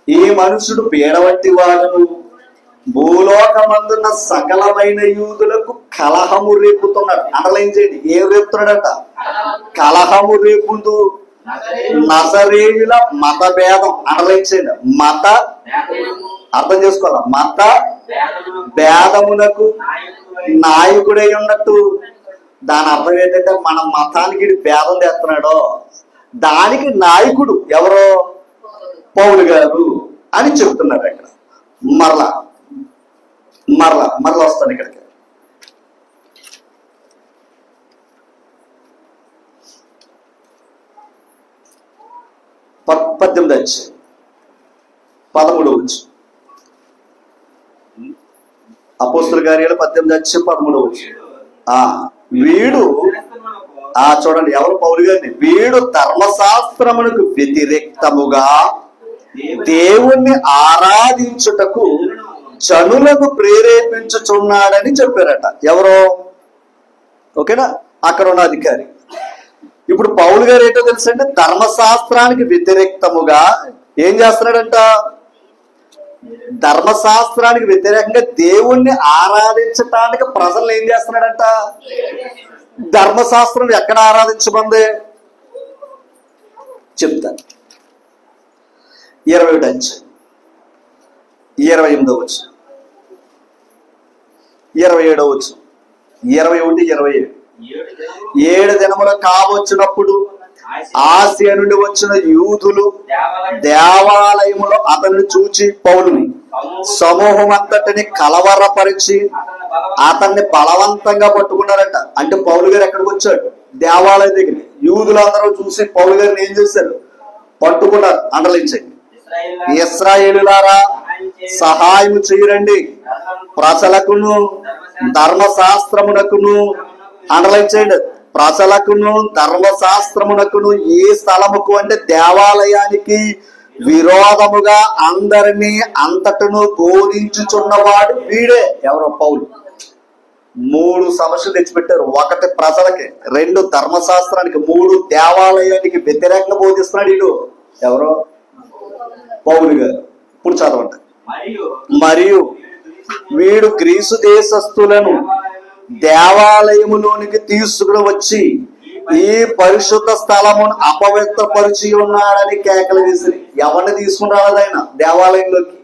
ఈ మనుషుడు పీడవంటి వాడును, భూలోకమందున్న సకలమైన యూదులకు కలహము రేపుతున్నాడు. అండర్లైన్ చేయండి. ఏం రేపుతున్నాడట? కలహము రేపుందు నజరేయుల మత భేదం. అండర్లైన్ చేయండి. మత అర్థం చేసుకోవాలా? మత భేదమునకు నాయకుడై ఉన్నట్టు. దాని అర్థం ఏంటంటే మన మతానికి భేదం తెస్తున్నాడో దానికి నాయకుడు ఎవరో పౌలు గారు అని చెప్తున్నారు అక్కడ. మరలా వస్తాను ఇక్కడికి. పద్దెనిమిది వచ్చి 13 వచ్చి అపోస్తలుల కార్యాలు 18 వచ్చి 13 వచ్చి. వీడు చూడండి, ఎవరు? పౌలు గారిని. వీడు ధర్మశాస్త్రమునకు వ్యతిరేక్తముగా దేవుణ్ణి ఆరాధించుటకు జనులకు ప్రేరేపించుచున్నాడని చెప్పారట. ఎవరో? ఓకేనా? అక్కడ ఉన్న అధికారి. ఇప్పుడు పౌలు గారు ఏంటో తెలుసండి, ధర్మశాస్త్రానికి వ్యతిరేక్తముగా ఏం చేస్తున్నాడంట? ధర్మశాస్త్రానికి వ్యతిరేకంగా దేవుణ్ణి ఆరాధించటానికి ప్రజలు ఏం చేస్తున్నాడంట? ధర్మశాస్త్రం ఎక్కడ ఆరాధించమంది చెప్తాను. 21 అధ్యాయం 28వ వచనం, 27వ వచనం, 21, 27. 7 దినములు కావచ్చినప్పుడు ఆసియా నుండి వచ్చిన యూదులు దేవాలయములో అతన్ని చూచి పౌలుని సమూహం అంతటిని కలవరపరిచి అతన్ని బలవంతంగా పట్టుకున్నారట. అంటే పౌలు గారు ఎక్కడికి వచ్చాడు? దేవాలయం దగ్గర. యూదులందరూ చూసి పౌలు గారిని ఏం చేశారు? పట్టుకున్నారు. అండలించండి. ఇశ్రాయేలులారా సహాయం చేయరండి, ప్రజలకును ధర్మశాస్త్రమునకును, అండర్లైన్ చేయండి, ప్రజలకును ధర్మశాస్త్రమునకును ఈ స్థలముకు అంటే దేవాలయానికి విరోధముగా అందరినీ అంతటను బోధించుచున్నవాడు వీడే. ఎవరో? పౌలు. 3 సమస్యలు తెచ్చిపెట్టారు. 1 ప్రజలకి, 2 ధర్మశాస్త్రానికి, 3 దేవాలయానికి వ్యతిరేకంగా బోధిస్తున్నాడు వీడు. ఎవరో? పౌలు గారు. ఇప్పుడు చదవండి. మరియు వీడు గ్రీసు దేశస్థులను దేవాలయములోనికి తీసుకుని వచ్చి ఈ పరిశుద్ధ స్థలమును అపవిత్రపరిచి ఉన్నాడని కేకలు వేసి. ఎవరిని తీసుకుని రాలేదు ఆయన దేవాలయంలోకి?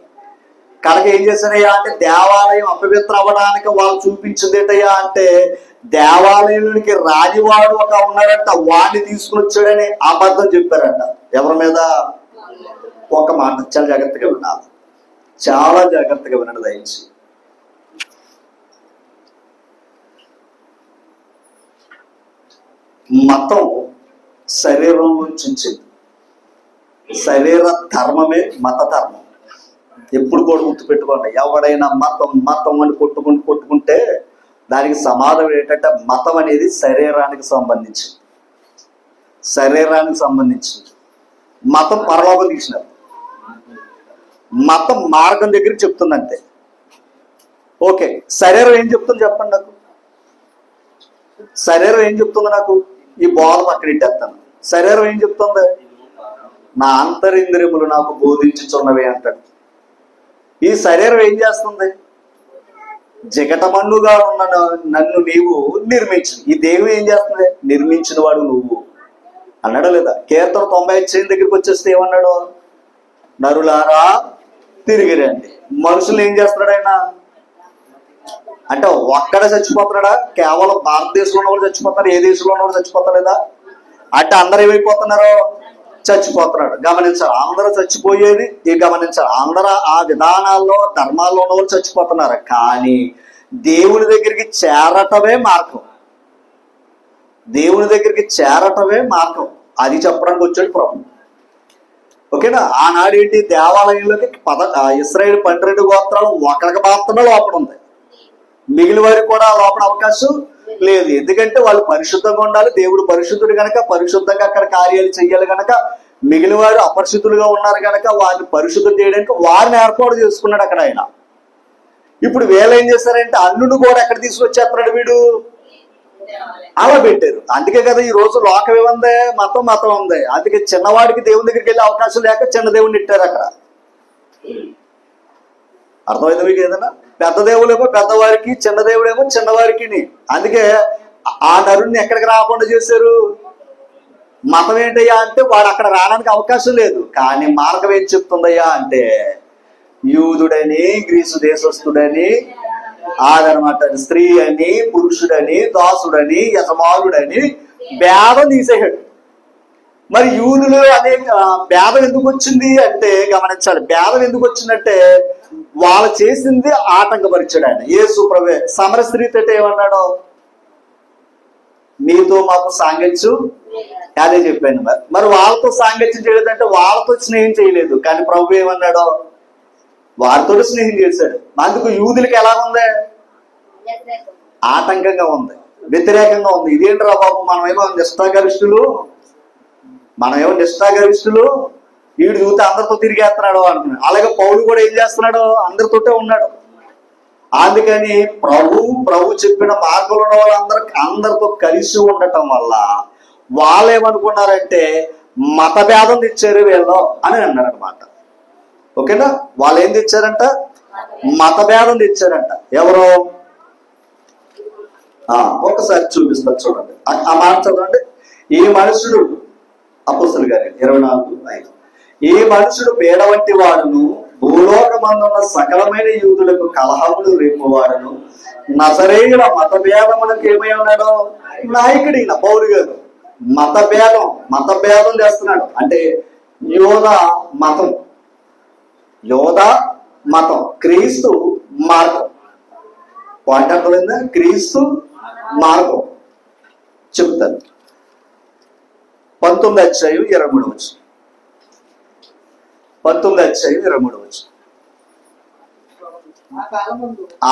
కనుక ఏం చేశారయ్యా అంటే, దేవాలయం అపవిత్ర అవ్వడానికి వాళ్ళు చూపించిందేటయ్యా అంటే, దేవాలయంలోనికి రాజువాడు ఒక ఉన్నాడంట, వాడిని తీసుకుని వచ్చాడని అబద్ధం చెప్పారంట. ఎవరి మీద? ఒక మాట చాలా జాగ్రత్తగా వినాలి, చాలా జాగ్రత్తగా వినండి దయచేసి. మతం శరీరం నుంచి వచ్చింది. శరీర ధర్మమే మత ధర్మం. ఎప్పుడు కూడా గుర్తుపెట్టుకోండి, ఎవడైనా మతం మతం అని కొట్టుకుంటే దానికి సమాధానం ఏంటంటే మతం అనేది శరీరానికి సంబంధించింది. మతం పరలోకం తీసినారు, మతం మార్గం దగ్గరికి చెప్తుంది అంతే. ఓకే, శరీరం ఏం చెప్తుంది చెప్పండి నాకు? శరీరం ఏం చెప్తుంది నాకు? ఈ బోధ పక్కన ఇట్టేస్తాను. శరీరం ఏం చెప్తుంది? నా అంతరింద్రియములు నాకు బోధించుచున్నవే అంటాడు. ఈ శరీరం ఏం చేస్తుంది? జగటమన్నుగా ఉన్న నన్ను నీవు నిర్మించు. ఈ దేహం ఏం చేస్తుంది? నిర్మించిన వాడు నువ్వు అన్నాడా లేదా? కీర్తన 95 దగ్గరికి వచ్చేస్తే ఏమన్నాడు? నరులారా తిరిగి రండి. మనుషులు ఏం చేస్తున్నాడు ఆయన? అంటే ఒక్కడే చచ్చిపోతున్నాడా? కేవలం భారతదేశంలో ఉన్న వాళ్ళు చచ్చిపోతున్నారు, ఏ దేశంలో ఉన్న వాళ్ళు చచ్చిపోతలేదా? అంటే అందరు ఏమైపోతున్నారు? చచ్చిపోతున్నాడు. గమనించాలి, అందరూ చచ్చిపోయేది గమనించాలి. అందరూ ఆ విధానాల్లో ధర్మాల్లో ఉన్న వాళ్ళు చచ్చిపోతున్నారు. కానీ దేవుని దగ్గరికి చేరటమే మార్గం. దేవుని దగ్గరికి చేరటమే మార్గం. అది చెప్పడానికి వచ్చాడు ప్రభు. ఓకేనా? ఆనాడు ఏంటి? దేవాలయంలోకి ఇశ్రాయేలు 12 గోత్రాలు ఒకరికి మాత్రమే లోపల ఉంది, మిగిలిన వారికి కూడా లోపల అవకాశం లేదు. ఎందుకంటే వాళ్ళు పరిశుద్ధంగా ఉండాలి. దేవుడు పరిశుద్ధుడు కనుక పరిశుద్ధంగా అక్కడ కార్యాలు చెయ్యాలి కనుక, మిగిలిన వారు అపరిశుద్ధులుగా ఉన్నారు కనుక వారిని పరిశుద్ధం చేయడానికి వారిని ఏర్పాటు చేసుకున్నాడు అక్కడ ఆయన. ఇప్పుడు వీళ్ళు ఏం చేశారంటే అన్నును కూడా ఎక్కడ తీసుకొచ్చేస్తున్నాడు వీడు? అలా పెట్టారు. అందుకే కదా ఈ రోజు లోకం ఏముంది? మతం ఉంది. అందుకే చిన్నవాడికి దేవుని దగ్గరికి వెళ్ళే అవకాశం లేక చిన్న దేవుడిని ఇట్టారు అక్కడ. అర్థమైంది మీకు ఏదైనా? పెద్ద దేవుడేమో పెద్దవారికి, చిన్న దేవుడేమో చిన్నవారికి. అందుకే ఆ నరుణ్ణి ఎక్కడికి రాకుండా చేశారు? మతం ఏంటయ్యా అంటే వాడు అక్కడ రావడానికి అవకాశం లేదు. కానీ మార్గం ఏం చెప్తుందయ్యా అంటే యూదుడని, గ్రీసు దేశస్థుడని, అదనమాట, స్త్రీ అని, పురుషుడని, దాసుడని, యజమానుడని భేదం తీసేసాడు. మరి యూదులు అనే భేదం ఎందుకు వచ్చింది అంటే గమనించాలి. భేదం ఎందుకు వచ్చిందంటే వాళ్ళు చేసింది ఆటంకపరిచాడు ఆయన. యేసు ప్రభువే సమర స్త్రీతో ఏమన్నాడు? నీతో మాకు సాంగత్యం అదే చెప్పాను. మరి వాళ్ళతో సాంగత్యం చేయలేదంటే వాళ్ళతో స్నేహం చేయలేదు. కానీ ప్రభు ఏమన్నాడు? వారితో స్నేహం చేశాడు. అందుకు యూదులకి ఎలా ఉంది? ఆటంకంగా ఉంది, వ్యతిరేకంగా ఉంది. ఇదేంట్రా బాబు, మనమేమో నిష్ఠాగరిష్ఠులు, వీడు చూస్తే అందరితో తిరిగేస్తున్నాడు అనుకున్నాడు. అలాగే పౌలు కూడా ఏం చేస్తున్నాడు? అందరితోటే ఉన్నాడు. అందుకని ప్రభు చెప్పిన మార్గంలో ఉన్న అందరితో కలిసి ఉండటం వల్ల వాళ్ళు ఏమనుకున్నారంటే మతభేదం తెచ్చారు వీళ్ళు అని అన్నారు అనమాట. ఓకేనా? వాళ్ళు ఏం తెచ్చారంట? మతభేదం తెచ్చారంట. ఎవరు? ఒకసారి చూపిస్తారు చూడండి, ఆ మాట చదవండి. ఈ మనుషుడు అపోస్తలుల కార్యాలు 24:5. ఈ మనుషుడు పేడ వంటి వాడును, భూలోకమందున్న సకలమైన యూదులకు కలహములు రేపువాడును, నజరేయుల మతభేదములకు ఏమై ఉన్నాడు? నాయకుడి పౌలు గారు. మతభేదం చేస్తున్నాడు. అంటే యోధ మతం, క్రీస్తు మార్గం. పాయింట్ అర్థమైందా? క్రీస్తు మార్గం చెప్తాను. 19:23. 19:23.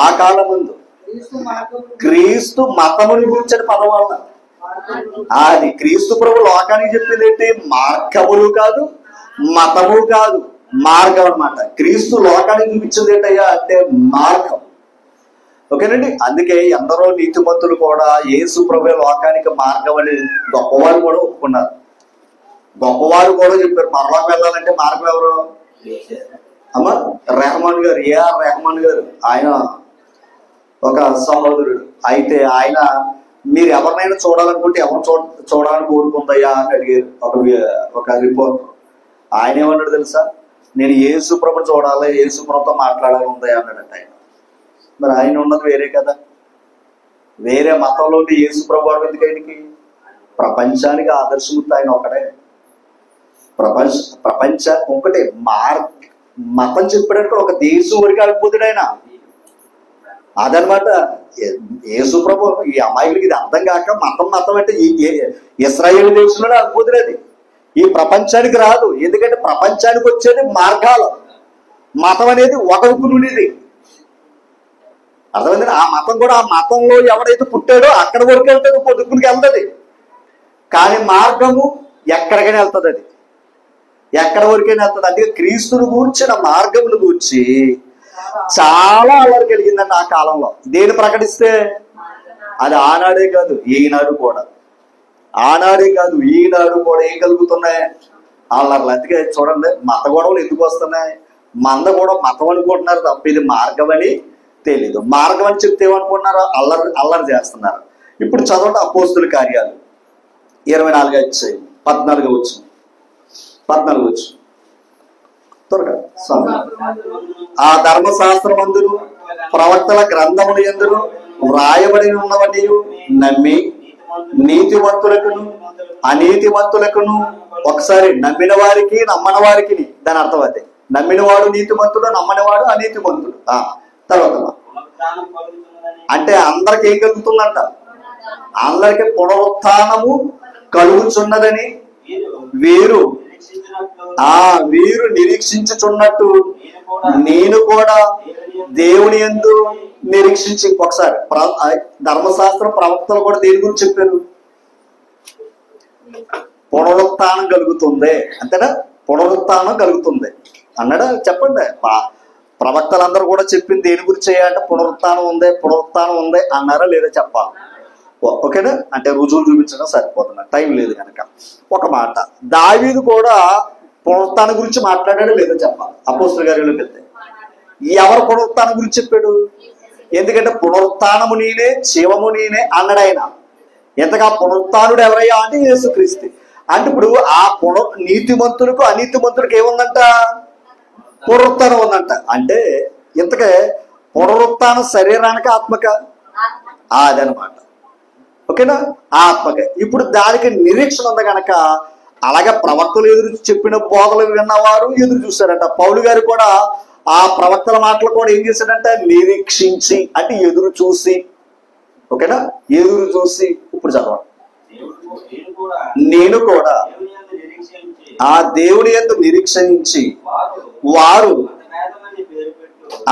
ఆ కాలమందు క్రీస్తు మతముని గురించిన పదం వల్ల అది క్రీస్తు ప్రభు లోకానికి చెప్పింది ఏంటి? మార్గములు కాదు, మతము కాదు, మార్గం అన్నమాట. క్రీస్తు లోకానికి చూపించింది ఏంటయ్యా అంటే మార్గం. ఓకేనండి? అందుకే ఎందరో నీతిమంతులు కూడా యేసు ప్రభు లోకానికి మార్గం అని గొప్పవారు కూడా ఒప్పుకున్నారు. గొప్పవారు కూడా చెప్పారు పరలోకం వెళ్ళాలంటే మార్గం ఎవరు? అమ్మ రెహమాన్ గారు, ఏఆర్ రెహమాన్ గారు, ఆయన ఒక సహోదరుడు. అయితే ఆయన మీరు ఎవరినైనా చూడాలనుకుంటే ఎవరు చూడాలని కోరుకుందయ్యా అని అడిగారు ఒక రిపోర్ట్. ఆయన ఏమన్నాడు తెలుసా? నేను యేసు ప్రభుని చూడాలి, యేసు ప్రభుతో మాట్లాడాలి ఉందయ్యా అన్నాడంట ఆయన. మరి ఆయన ఉన్నది వేరే కదా, వేరే మతంలోని యేసు ప్రభు ఎందుకు ఆయనకి? ప్రపంచానికి ఆదర్శమూర్తి ఆయన ఒకడే. ప్రపంచ ఒకటే మతం చెప్పడానికి ఒక దేశం వరకు అడిగిపోతాడు ఆయన. అదనమాట యేసు ప్రభు. ఈ అమాయకులకి ఇది అర్థం కాక మతం అంటే ఇశ్రాయేలు దేశంలోనే అడిగిపోతుంది. అది ఈ ప్రపంచానికి రాదు. ఎందుకంటే ప్రపంచానికి వచ్చేది మార్గాలు. మతం అనేది ఒకరికి నుండిది. అర్థమైంది. ఆ మతం కూడా ఆ మతంలో ఎవడైతే పుట్టాడో అక్కడ వరకు వెళ్తుంది, పొద్దుకునికి వెళ్తుంది. కానీ మార్గము ఎక్కడికైనా వెళ్తుంది. అది ఎక్కడ వరకైనా వెళ్తుంది. అందుకే క్రీస్తుని గూర్చిన మార్గమును గూర్చి చాలా అల్లరి కలిగిందండి ఆ కాలంలో. దేని ప్రకటిస్తే అది ఆనాడే కాదు ఈనాడు కూడా, ఆనాడే కాదు ఈనాడు కూడా ఏం కలుగుతున్నాయి అల్లర్లు. అందుకే చూడండి మత గొడవలు ఎందుకు వస్తున్నాయి. మంద కూడా మతం అనుకుంటున్నారు తప్ప ఇది మార్గం అని తెలీదు. మార్గం అని చెప్తే ఏమనుకుంటున్నారు, అల్లరి అల్లరి చేస్తున్నారు. ఇప్పుడు చదవండి అపోస్తుల కార్యాలు 24 అధ్యాయం 14 వచ్చు త్వరగా. ఆ ధర్మశాస్త్రమందును ప్రవక్తల గ్రంథములు యందును వ్రాయబడి ఉన్నవన్నీ నమ్మి నీతిమంతులకును అనీతిమంతులకును, ఒకసారి నమ్మిన వారికి నమ్మని వారికి, దాని అర్థం అదే. నమ్మినవాడు నీతిమంతుడు, నమ్మనివాడు అనీతిమంతుడు. తర్వాత అంటే అందరికి ఏం కలుగుతుందంట, అందరికి పునరుత్థానము కలుగుచున్నదని వీరు నిరీక్షించుచున్నట్టు నేను కూడా దేవుని యందు నిరీక్షించి. ఒకసారి ధర్మశాస్త్ర ప్రవక్తలు కూడా దేని గురించి చెప్పారు, పునరుత్థానం కలుగుతుంది అంతేనా, పునరుత్థానం కలుగుతుంది అన్నాడా. చెప్పండి, ప్రవక్తలందరూ కూడా చెప్పింది దేని గురించి అంటే పునరుత్థానం ఉంది అన్నారా లేదా చెప్పాలి. ఓకేనా. అంటే రుజువులు చూపించడం సరిపోతుంది, టైం లేదు కనుక. ఒక మాట, దావీదు కూడా పునరుత్థానం గురించి మాట్లాడాడు లేదో చెప్పాలి. అపోస్తుల కార్యాలకు వెళ్తే ఎవరు పునరుత్థానం గురించి చెప్పాడు, ఎందుకంటే పునరుత్థానము నేనే జీవము నేనే అన్నాడు ఆయన. ఎంతగా పునరుత్థానుడు ఎవరయ్యా అంటే యేసుక్రీస్తు. అంటే ఇప్పుడు ఆ నీతిమంతులకు అనీతిమంతులకు ఏముందంట, పునరుత్థానం ఉందంట. అంటే ఇంతకే పునరుత్థానం శరీరానికి ఆత్మక అదనమాట. ఓకేనా, ఆత్మకే. ఇప్పుడు దానికి నిరీక్షణ ఉంది కనుక అలాగే ప్రవక్తలు ఎదురు చెప్పిన బోధలు విన్నవారు ఎదురు చూశారంట. పౌలు గారు కూడా ఆ ప్రవక్తల మాటలు కూడా ఏం చేశాడంటే నిరీక్షించి, అంటే ఎదురు చూసి. ఓకేనా, ఎదురు చూసి. ఇప్పుడు చదవండి, నేను కూడా ఆ దేవుని యందు నిరీక్షించి వారు.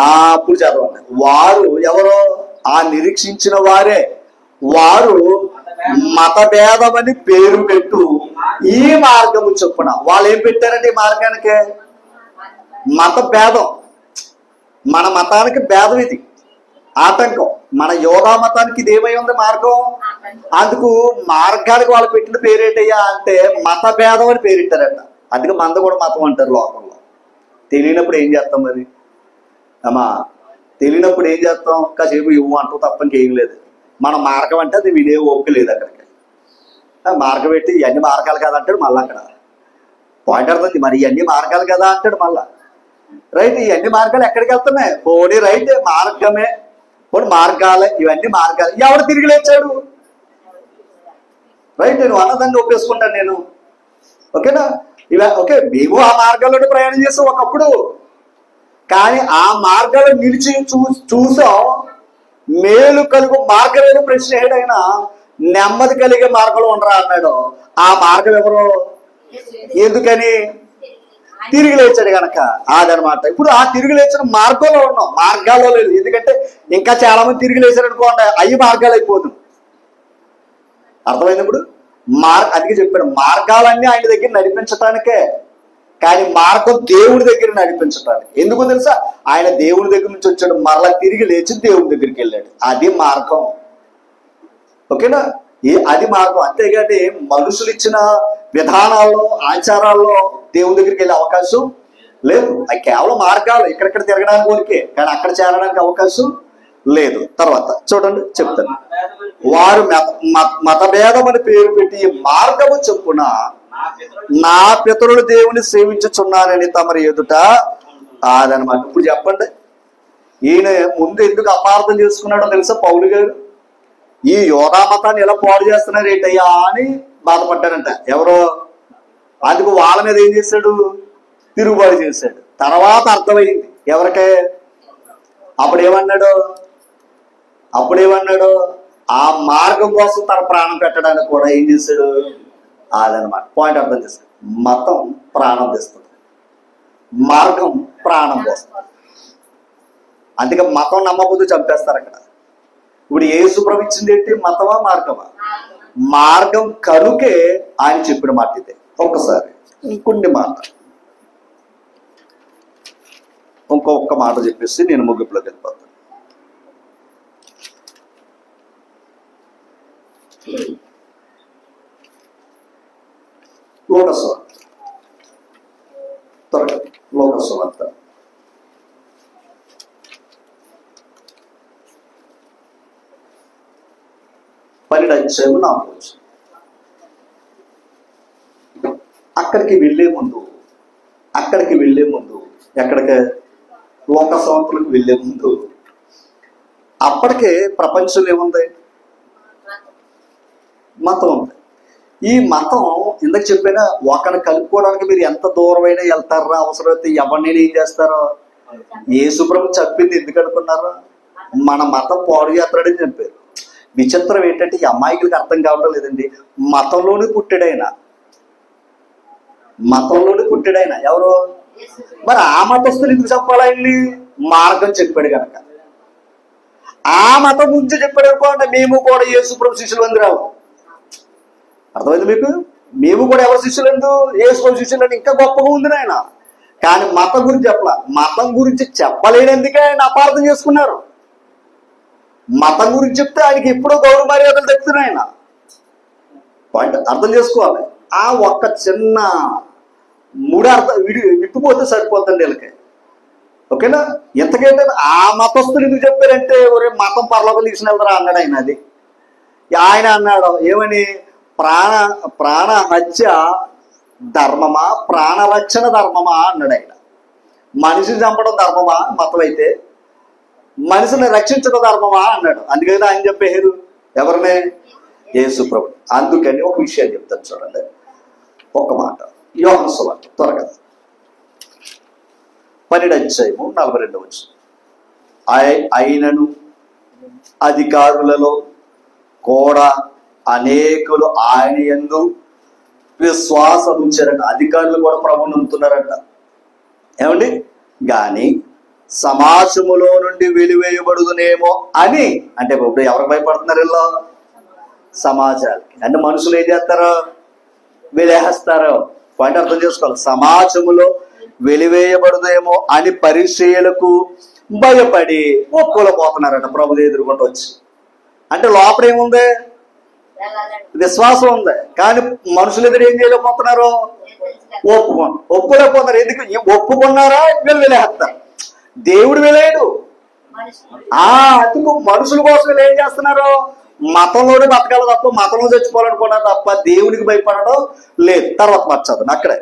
అప్పుడు చదవండి, వారు ఎవరో ఆ నిరీక్షించిన వారే, వారు మతభేదమని పేరు పెట్టు ఈ మార్గము చొప్పున. వాళ్ళు ఏం పెట్టారంటే ఈ మార్గానికి మత భేదం. మన మతానికి భేదం, ఇది ఆటంకం. మన యోగా మతానికి ఇది ఏమై ఉంది, మార్గం. అందుకు మార్గానికి వాళ్ళు పెట్టిన పేరేటయ్యా అంటే మత భేదం అని పేరెట్టారంట. అందుకే మంద కూడా మతం అంటారు లోకంలో. తెలియనప్పుడు ఏం చేస్తాం మరి అమ్మా, తెలియనప్పుడు ఏం చేస్తాం, కాసేపు ఇవ్వు అంటూ తప్ప ఇంకేం లేదు. మన మార్గం అంటే అది వినే ఓపిక లేదు. అక్కడికి మార్గం పెట్టి ఇవన్నీ మార్గాలు కదా అంటాడు మళ్ళీ. అక్కడ పాయింట్ అర్థం, మరి ఇవన్నీ మార్గాలు కదా అంటాడు మళ్ళా. రైట్, ఇవన్నీ మార్గాలు ఎక్కడికి వెళ్తున్నాయి, పోనీ రైట్ మార్గమే, పోనీ మార్గాలే, ఇవన్నీ మార్గాలు. ఎవడు తిరిగి లేచాడు, రైట్, నేను అన్నదాన్ని ఒప్పేసుకుంటాను నేను. ఓకేనా, ఇలా ఓకే. మేము ఆ మార్గాల్లోనే ప్రయాణం చేస్తాం ఒకప్పుడు, కానీ ఆ మార్గాలు నిలిచి చూసాం. మేలు కలుగు మార్గం ఏదో ప్రశ్న ఏడైనా నెమ్మది కలిగే మార్గంలో ఉండరా అన్నాడు. ఆ మార్గం ఎవరు, ఎందుకని తిరిగి లేచాడు కనుక అదనమాట. ఇప్పుడు ఆ తిరిగి లేచిన మార్గంలో ఉన్నాం, మార్గాల్లో లేదు. ఎందుకంటే ఇంకా చాలా మంది తిరిగి లేచారు అనుకోండి, అవి మార్గాలు అయిపోతుంది. అర్థమైంది. ఇప్పుడు అందుకే చెప్పాడు మార్గాలన్నీ ఆయన దగ్గర నడిపించటానికే, కానీ మార్గం దేవుడి దగ్గర నడిపించటానికి. ఎందుకో తెలుసా, ఆయన దేవుడి దగ్గర నుంచి వచ్చాడు, మరలా తిరిగి లేచి దేవుడి దగ్గరికి వెళ్ళాడు. అది మార్గం. ఓకేనా, అది మార్గం. అంతేగాని మనుషులు ఇచ్చిన విధానాల్లో ఆచారాల్లో దేవుడి దగ్గరికి వెళ్ళే అవకాశం లేదు. అవి కేవలం మార్గాలు, ఇక్కడెక్కడ తిరగడానికి ఊరికే, కానీ అక్కడ చేరడానికి అవకాశం లేదు. తర్వాత చూడండి చెప్తాను, వారు మతభేదం అని పేరు పెట్టి మార్గము చొప్పున నా పితరులు దేవుని సేవించుచున్నానని తమరి ఎదుట అదనమాట. ఇప్పుడు చెప్పండి, ఈయన ముందు ఎందుకు అపార్థం చేసుకున్నాడో తెలుసా పౌలు గారు? ఈ యోగా మతాన్ని ఎలా పాడు చేస్తున్నారు ఏంటయ్యా అని బాధపడ్డారంట ఎవరో. అందుకు వాళ్ళ మీద ఏం చేశాడు, తిరుగుబాటు చేశాడు. తర్వాత అర్థమైంది ఎవరికే. అప్పుడేమన్నాడు ఆ మార్గం కోసం తన ప్రాణం పెట్టడానికి కూడా ఏం చేశాడు అదనమాట. పాయింట్ అర్థం చేస్తాడు. మతం ప్రాణం తెస్తుంది, మార్గం ప్రాణం పోస్తుంది. అందుకే మతం నమ్మబోదు చంపేస్తారు అక్కడ. ఇప్పుడు యేసు ప్రభు ఇచ్చింది ఏంటి? మతమా మార్గమా? మార్గం కనుకే ఆయన చెప్పిన మాట ఇదే. ఒక్కసారి ఇంకొన్ని మాట, ఇంకొక మాట చెప్పేసి నేను ముగింపులోకి వెళ్ళిపోతాను. లోకస్వార్త త్వరగా, లోకస్వార్త 12వ అధ్యాయం 4వ వచనం. అక్కడికి వెళ్లే ముందు ఎక్కడికి? లోకస్వార్తలకు వెళ్లే ముందు అప్పటికే ప్రపంచంలో ఏముంది? మతం ఉంది. ఈ మతం ఇందాక చెప్పినా ఒకరిని కలుపుకోవడానికి మీరు ఎంత దూరమైనా వెళ్తారా, అవసరమైతే ఎవరినైనా ఏం చేస్తారో. యేసుప్రభు చెప్పింది ఎందుకు అనుకున్నారా? మన మతం పాడు చేస్తాడని చెప్పారు. విచిత్రం ఏంటంటే ఈ అమ్మాయికి అర్థం కావటం లేదండి. మతంలోనే పుట్టాడైనా ఎవరు? మరి ఆ మతస్థులు ఎందుకు చెప్పాలండి? మార్గం చెప్పాడు కనుక. ఆ మతం గురించి చెప్పాడు అనుకోండి, మేము కూడా యేసుప్రభు శిష్యులు అందరావు. అర్థమైంది మీకు? మేము కూడా ఎవరు శిష్యులందు? యేసుప్రభు శిష్యులని. ఇంకా గొప్పగా ఉంది ఆయన. కానీ మతం గురించి చెప్పాల. మతం గురించి చెప్పలేనందుకే ఆయన అపార్థం చేసుకున్నారు. మతం గురించి చెప్తే ఆయనకి ఎప్పుడో గౌరవ మర్యాదలు దక్కుతున్నాయి. ఆయన పాయింట్ అర్థం చేసుకోవాలి. ఆ ఒక్క చిన్న మూడు అర్థం విప్పిపోతే సరిపోతుంది వీళ్ళకి. ఓకేనా? ఎంతకైతే ఆ మతస్థులు ఎందుకు చెప్పారంటే, ఒరే మతం పరలోకం తీసుకుని వెళ్తారా అన్నాడు ఆయన. అది ఆయన అన్నాడు ఏమని? ప్రాణ హత్య ధర్మమా, ప్రాణరక్షణ ధర్మమా అన్నాడు ఆయన. మనిషిని చంపడం ధర్మమా మతం అయితే? మనిషిని రక్షించడం ధర్మమా అన్నాడు. అందుకని ఆయన చెప్పారు ఎవరినే? యేసుప్రభు. అందుకని ఒక విషయం చెప్తాను చూడండి, ఒక మాట. యోహాను సువార్త త్వరగా 12వ అధ్యాయం 42వ వచనం. అయినను అధికారులలో కూడా అనేకులు ఆయన యందు విశ్వాసం ఉంచారట. అధికారులు కూడా ప్రభువుని నమ్ముతున్నారట. ఏమండి? గాని సమాజములో నుండి వెలివేయబడుదునేమో అని. అంటే ఇప్పుడు ఎవరికి భయపడుతున్నారు వీళ్ళు? సమాజాలకి. అంటే మనుషులు ఏం చేస్తారో వెలేస్తారో. పాయింట్ అర్థం చేసుకోవాలి. సమాజములో వెలివేయబడుదేమో అని పరిచయులకు భయపడి ఒప్పుకోలేకపోతున్నారట ప్రభు ఎదురుకుంటూ వచ్చి. అంటే లోపల ఏముంది? విశ్వాసం ఉంది. కానీ మనుషులు ఎదురు ఏం చేయలేకపోతున్నారు? ఒప్పుకోలేకపోతున్నారు. ఎందుకు? ఒప్పుకున్నారా వీళ్ళు వెలేస్తారు. దేవుడు వెలేడు. అందుకు మనుషుల కోసం వీళ్ళు ఏం చేస్తున్నారు? మతంలోనే బతకాలి తప్ప, మతంలో చచ్చిపోవాలనుకున్నారు తప్ప దేవునికి భయపడడం లేదు. తర్వాత మర్చదు అక్కడే.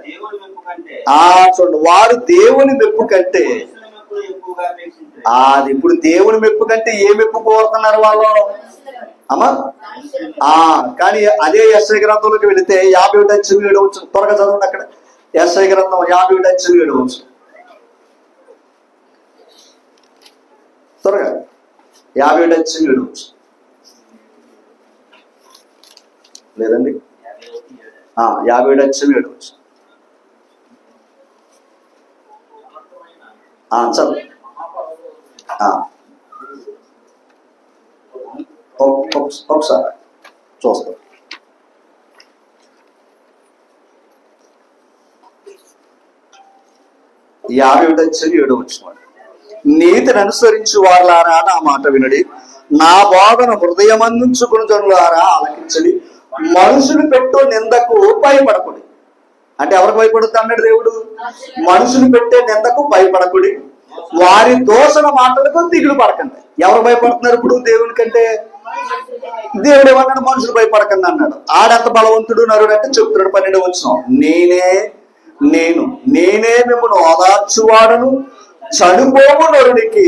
చూడండి, వారు దేవుని మెప్పు కంటే, అది ఇప్పుడు దేవుని మెప్పు కంటే ఏ మెప్పు కోరుతున్నారు వాళ్ళు? అమ్మా కానీ అదే యెషయా గ్రంథంలోకి వెళితే 51:7 త్వరగా చదవండి. అక్కడ యెషయా గ్రంథం 51:7 త్వరగా 51:7 లేదండి 51:7 చదువు. ఒకసారి చూస్తాం. యాభై 7 నీతిని అనుసరించి వారులారా నా మాట వినడి, నా బోధన హృదయమందుంచుకుని జనులారా ఆలకించడి, మనుషులు పెట్టు నిందకు భయపడకుడి. అంటే ఎవరికి భయపడుతుంది అన్నాడు దేవుడు? మనుషులు పెట్టే నిందకు భయపడకుడి, వారి దోషణ మాటలకు దిగులు పడకండి. ఎవరు భయపడుతున్నారు ఇప్పుడు దేవుని కంటే? దేవుడు ఏమన్నాడు? మనుషులు భయపడకండి అన్నాడు. ఆడంత బలవంతుడు నరుడు అంటే చెప్తున్నాడు 12వ వచనం. నేనే మిమ్మల్ని ఓదార్చువాడను, చనిపోవు నరుడికి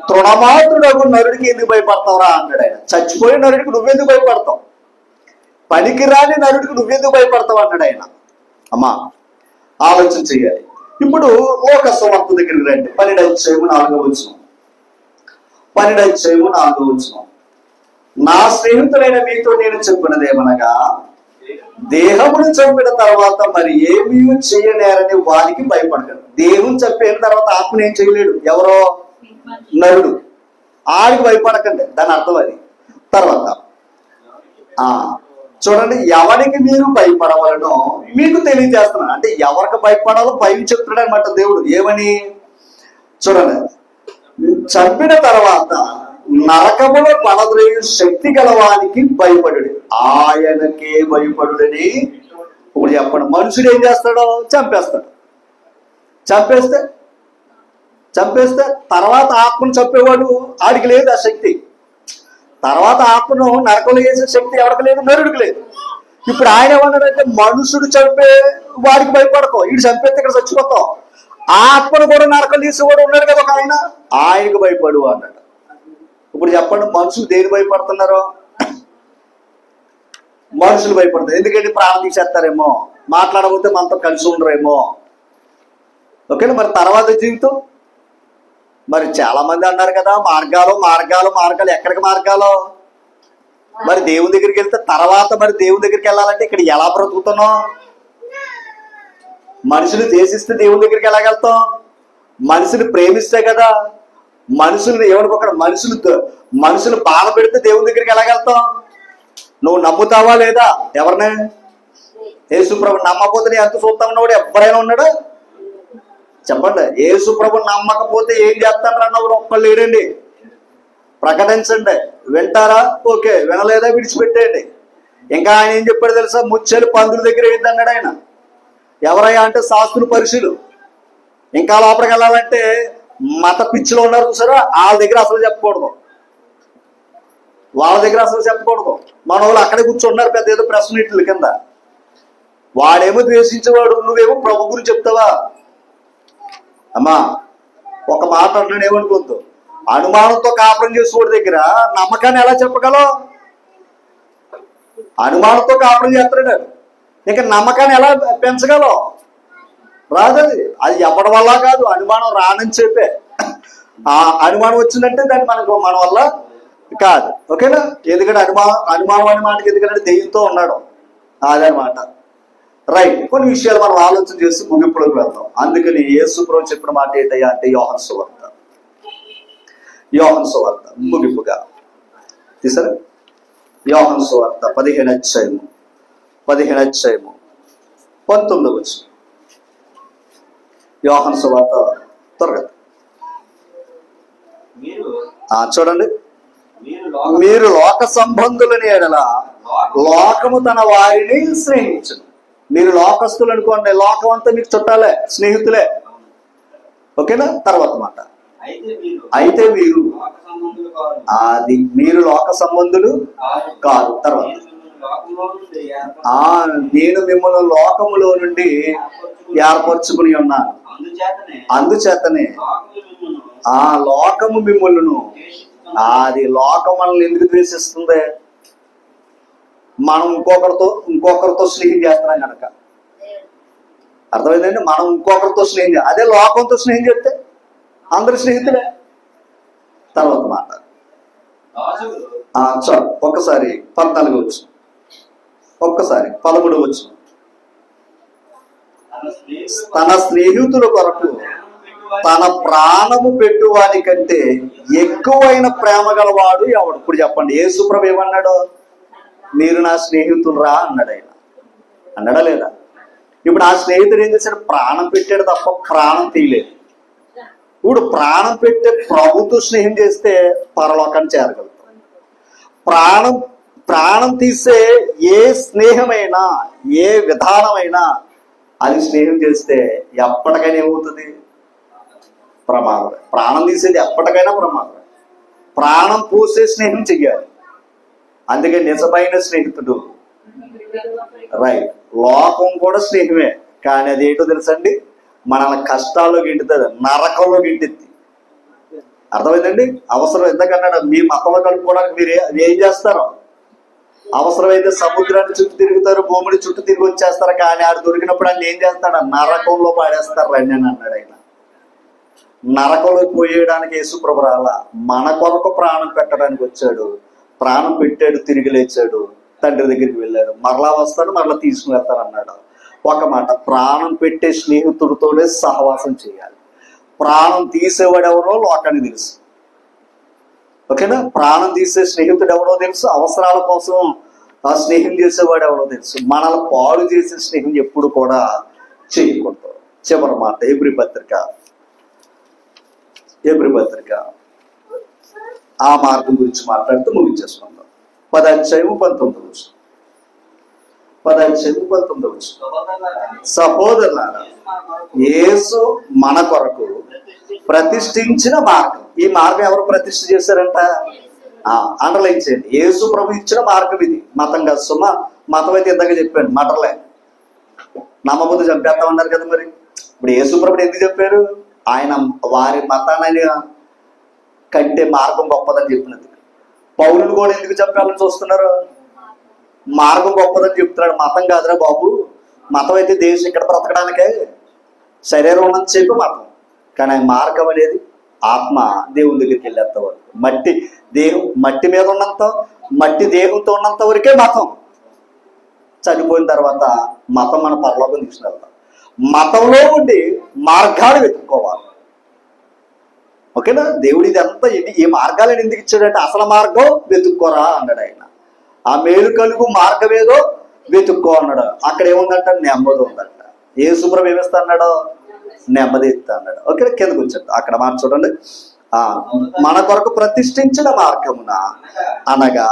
తృణమాత్రుడకు నరుడికి ఎందుకు భయపడతావురా అన్నాడు ఆయన. చచ్చిపోయిన నరుడికి నువ్వెందుకు భయపడతావు? పనికిరాని నరుడికి నువ్వెందుకు భయపడతావు అన్నాడు ఆయన. అమ్మా ఆలోచన చెయ్యాలి. ఇప్పుడు లోక సువార్త దగ్గరికి రండి. 12:4 వచనం. 12:4 నా స్నేహితులైన మీతో నేను చెప్పినదేమనగా, దేహమును చంపిన తర్వాత మరి ఏమీ చేయలేరని వారికి భయపడతాడు. దేవుని చంపిన తర్వాత ఆత్మను ఏం చేయలేడు. ఎవరో నరుడు, ఆడికి భయపడకండి, దాని అర్థం అది. తర్వాత చూడండి, ఎవరికి మీరు భయపడవలనో మీకు తెలియజేస్తున్నాను. అంటే ఎవరికి భయపడాలో భయం చెప్తున్నాడు అనమాట దేవుడు. ఏమని చూడండి, చంపిన తర్వాత నరకములో పడద్రోయు శక్తి గలవానికి భయపడు, ఆయనకే భయపడుడని. ఇప్పుడు చెప్పండి, మనుషుడు ఏం చేస్తాడో చంపేస్తాడు. చంపేస్తే తర్వాత ఆత్మను చంపేవాడు ఆడికి లేదు ఆ శక్తి. తర్వాత ఆత్మను నరకంలో వేసే శక్తి ఎవరికి లేదు, నరుడికి లేదు. ఇప్పుడు ఆయన ఏమన్నాడంటే, మనుషుడు చంపే వాడికి భయపడకో, వీడు చంపేస్తే ఇక్కడ చచ్చిపోతావు. ఆ ఆత్మను కూడా నరకం తీసేవాడు ఉన్నాడు కదా ఒక ఆయన, ఆయనకు భయపడు అన్నాడు. ఇప్పుడు చెప్పండి, మనుషులు దేని భయపడుతున్నారో? మనుషులు భయపడతారు. ఎందుకంటే ప్రాణం తీసేస్తారేమో, మాట్లాడబోతే మనతో కలిసి ఉండరేమో. ఓకేనా? మరి తర్వాత జీవితం, మరి చాలా మంది అన్నారు కదా మార్గాలు మార్గాలు మార్గాలు. ఎక్కడికి మార్గాలు? మరి దేవుని దగ్గరికి వెళ్తే తర్వాత మరి దేవుని దగ్గరికి వెళ్ళాలంటే ఇక్కడ ఎలా బ్రతుకుతున్నాం? మనుషులు దేశిస్తే దేవుని దగ్గరికి ఎలాగెళ్తాం? మనుషులు ప్రేమిస్తే కదా. మనుషుల్ని ఏమనుకోక మనుషులు బాధ పెడితే దేవుని దగ్గరికి ఎలాగెళ్తాం? నువ్వు నమ్ముతావా లేదా ఎవరినే? యేసుప్రభు నమ్మకపోతే నీ ఎంత చూస్తా ఉన్నవాడు ఎవరైనా ఉన్నాడు? చెప్పండి. యేసుప్రభు నమ్మకపోతే ఏం చేస్తాను అన్నవాడు ఒక్కళ్ళు లేడండి. ప్రకటించండి. వింటారా? ఓకే. వినలేదా? విడిచిపెట్టేయండి. ఇంకా ఆయన ఏం చెప్పాడు తెలుసా? ముచ్చెలు పందుల దగ్గర ఏంటన్నాడు ఆయన. ఎవరయ్యా అంటే శాస్త్రులు, పరిశీలు. ఇంకా లోపలికి వెళ్ళాలంటే మత పిచ్చిలో ఉన్నారు చూసారా, వాళ్ళ దగ్గర అసలు చెప్పకూడదు. మన వాళ్ళు అక్కడే కూర్చుంటున్నారు పెద్ద ఏదో ప్రెస్ మీట్ల కింద. వాడేమో ద్వేషించేవాడు, నువ్వేమో ప్రభు గురించి చెప్తావా? అమ్మా, ఒక మాట అన్నాడు, ఏమనుకోద్దు. అనుమానంతో కాపురం చేసేవాడి దగ్గర నమ్మకాన్ని ఎలా చెప్పగలవు? అనుమానంతో కాపురం చేస్తున్నాడు, ఇక నమ్మకాన్ని ఎలా పెంచగలవు? రాదది. అది ఎవరి వల్ల కాదు, అనుమానం రానని చెప్పే. ఆ అనుమానం వచ్చిందంటే దాన్ని మన వల్ల కాదు. ఓకేనా? ఎందుకంటే అనుమానం అనే మాటకి ఎందుకంటే దెయ్యంతో ఉన్నాడు, అదనమాట. రైట్. కొన్ని విషయాలు మనం ఆలోచన చేసి ముగింపులోకి వెళ్తాం. అందుకని యేసు ప్రభు చెప్పిన మాట ఏంటయ్యా అంటే యోహాను సువార్త ముగింపుగా తీసారా? యోహాను సువార్త 15వ అధ్యాయము 19వ వచనం. యోహాను సువార్త త్వరగా చూడండి. మీరు లోక సంబంధులని ఎడల లోకము తన వారిని స్నేహించును. మీరు లోకస్తులు అనుకోండి, లోకం అంతా మీకు చుట్టాలే, స్నేహితులే. ఓకేనా? తర్వాత మాట, అయితే మీరు లోక సంబంధులు కాదు. తర్వాత, నేను మిమ్మల్ని లోకములో నుండి ఏర్పరచుకుని ఉన్నాను, అందుచేతనే ఆ లోకము మిమ్మల్ని. అది లోకం మనల్ని ఎందుకు ద్వేషిస్తుంది? మనం ఇంకొకరితో స్నేహం చేస్తున్నాం కనుక. అర్థమైందండి? మనం ఇంకొకరితో స్నేహం అదే లోకంతో స్నేహం చేస్తే అందరు స్నేహితులే. తర్వాత మాట చాలు. ఒక్కసారి 14 వచ్చు, ఒక్కసారి 13 వచ్చు. తన స్నేహితుల కొరకు తన ప్రాణము పెట్టువాని కంటే ఎక్కువైన ప్రేమ గలవాడు ఎవడు? ఇప్పుడు చెప్పండి, యేసుప్రభు ఏమన్నాడు? మీరు నా స్నేహితులు రా అన్నాడు ఆయన. అన్నాడా లేదా? ఇప్పుడు ఆ స్నేహితుడు ఏం చేశాడు? ప్రాణం పెట్టాడు తప్ప ప్రాణం తీయలేదు. ఇప్పుడు ప్రాణం పెట్టే ప్రభుతో స్నేహం చేస్తే పరలోకాన్ని చేరగలుగుతాం. ప్రాణం తీసే ఏ స్నేహమైనా, ఏ విధానమైనా అది స్నేహం చేస్తే ఎప్పటికైనా ఏమవుతుంది? ప్రమాదం. ప్రాణం తీసేది ఎప్పటికైనా ప్రమాదం. ప్రాణం పోసే స్నేహం చెయ్యాలి. అందుకే నిజమైన స్నేహితుడు. రైట్. లోకం కూడా స్నేహమే, కానీ అది ఏంటో తెలుసండి? మనల్ని కష్టాల్లో గింటుతుంది, నరకంలో గింటిద్ది. అర్థమైందండి? అవసరం ఎందుకన్నాడు? మీ మతంలో కలుపుకోవడానికి మీరు ఏం చేస్తారో, అవసరమైతే సముద్రాన్ని చుట్టూ తిరుగుతారు, భూమిని చుట్టూ తిరిగి వచ్చేస్తారు. కానీ ఆడు దొరికినప్పుడు ఆయన ఏం చేస్తాడు? నరకంలో పాడేస్తారు రండి అని అన్నాడు ఆయన. నరకంలో పోయేయడానికి యేసుప్రభు రాలా, మన కొరకు ప్రాణం పెట్టడానికి వచ్చాడు. ప్రాణం పెట్టాడు, తిరిగి లేచాడు. తండ్రి దగ్గరికి వెళ్ళాడు. మరలా వస్తాను, మరలా తీసుకుని వెళ్తాను అన్నాడు. ఒక మాట, ప్రాణం పెట్టే స్నేహితుడితోనే సహవాసం చేయాలి. ప్రాణం తీసేవాడు ఎవరో లోకానికి తెలుసు. ఓకేనా? ప్రాణం తీసే స్నేహితుడు ఎవరో తెలుసు, అవసరాల కోసం ఆ స్నేహం చేసేవాడు ఎవరో తెలుసు. మనల్ని పాడు చేసే స్నేహం ఎప్పుడు కూడా చేయకూడదు. చివరి మాట, హెబ్రీ పత్రిక ఆ మార్గం గురించి మాట్లాడుతూ ముగించేసుకుందాం. 10:19. సహోదరులారా, యేసు మన కొరకు ప్రతిష్ఠించిన మార్గం. ఈ మార్గం ఎవరు ప్రతిష్ఠ చేశారంట? అండర్లైన్ చేయండి. యేసు ప్రభు ఇచ్చిన మార్గం ఇది. మతం కాదు సుమ. మతం అయితే ఇందాక చెప్పాను, మటర్లే. నమ్మబుద్ధి చంపేస్తామన్నారు కదా. మరి ఇప్పుడు యేసు ప్రభుడు ఎందుకు చెప్పారు? ఆయన వారి మతాన్ని కంటే మార్గం గొప్పదని చెప్పినది. పౌరులు కూడా ఎందుకు చెప్పాలని చూస్తున్నారు? మార్గం గొప్పదని చెప్తున్నాడు. మతం కాదురా బాబు. మతం అయితే దేశం ఇక్కడ బ్రతకడానికే, శరీరం ఉన్నంత సేపు మతం. కానీ ఆ మార్గం అనేది ఆత్మ దేవుని దగ్గరికి వెళ్ళేంత వరకు, మట్టి మీద ఉన్నంత, మట్టి దేహంతో ఉన్నంత వరకే మతం. చనిపోయిన తర్వాత మతం మన పరలోకం తీసుకెళ్తాం. మతంలో ఉండి మార్గాలు వెతుక్కోవాలి. ఓకేనా? దేవుడు ఇదంతా ఈ మార్గాలను ఎందుకు ఇచ్చాడంటే, అసలు మార్గం వెతుక్కోరా అన్నాడు ఆయన. ఆ మేలు కలుగు మార్గం ఏదో వెతుక్కో అన్నాడు. అక్కడ ఏముందంట? నెమ్మది ఉందంట. యేసు ప్రభు ఏమిస్తా అన్నాడు? నెమ్మది ఇస్తా అన్నాడు. ఓకే, కిందకు వచ్చాడు. అక్కడ మాట చూడండి. మన కొరకు ప్రతిష్ఠించిన మార్గమున అనగా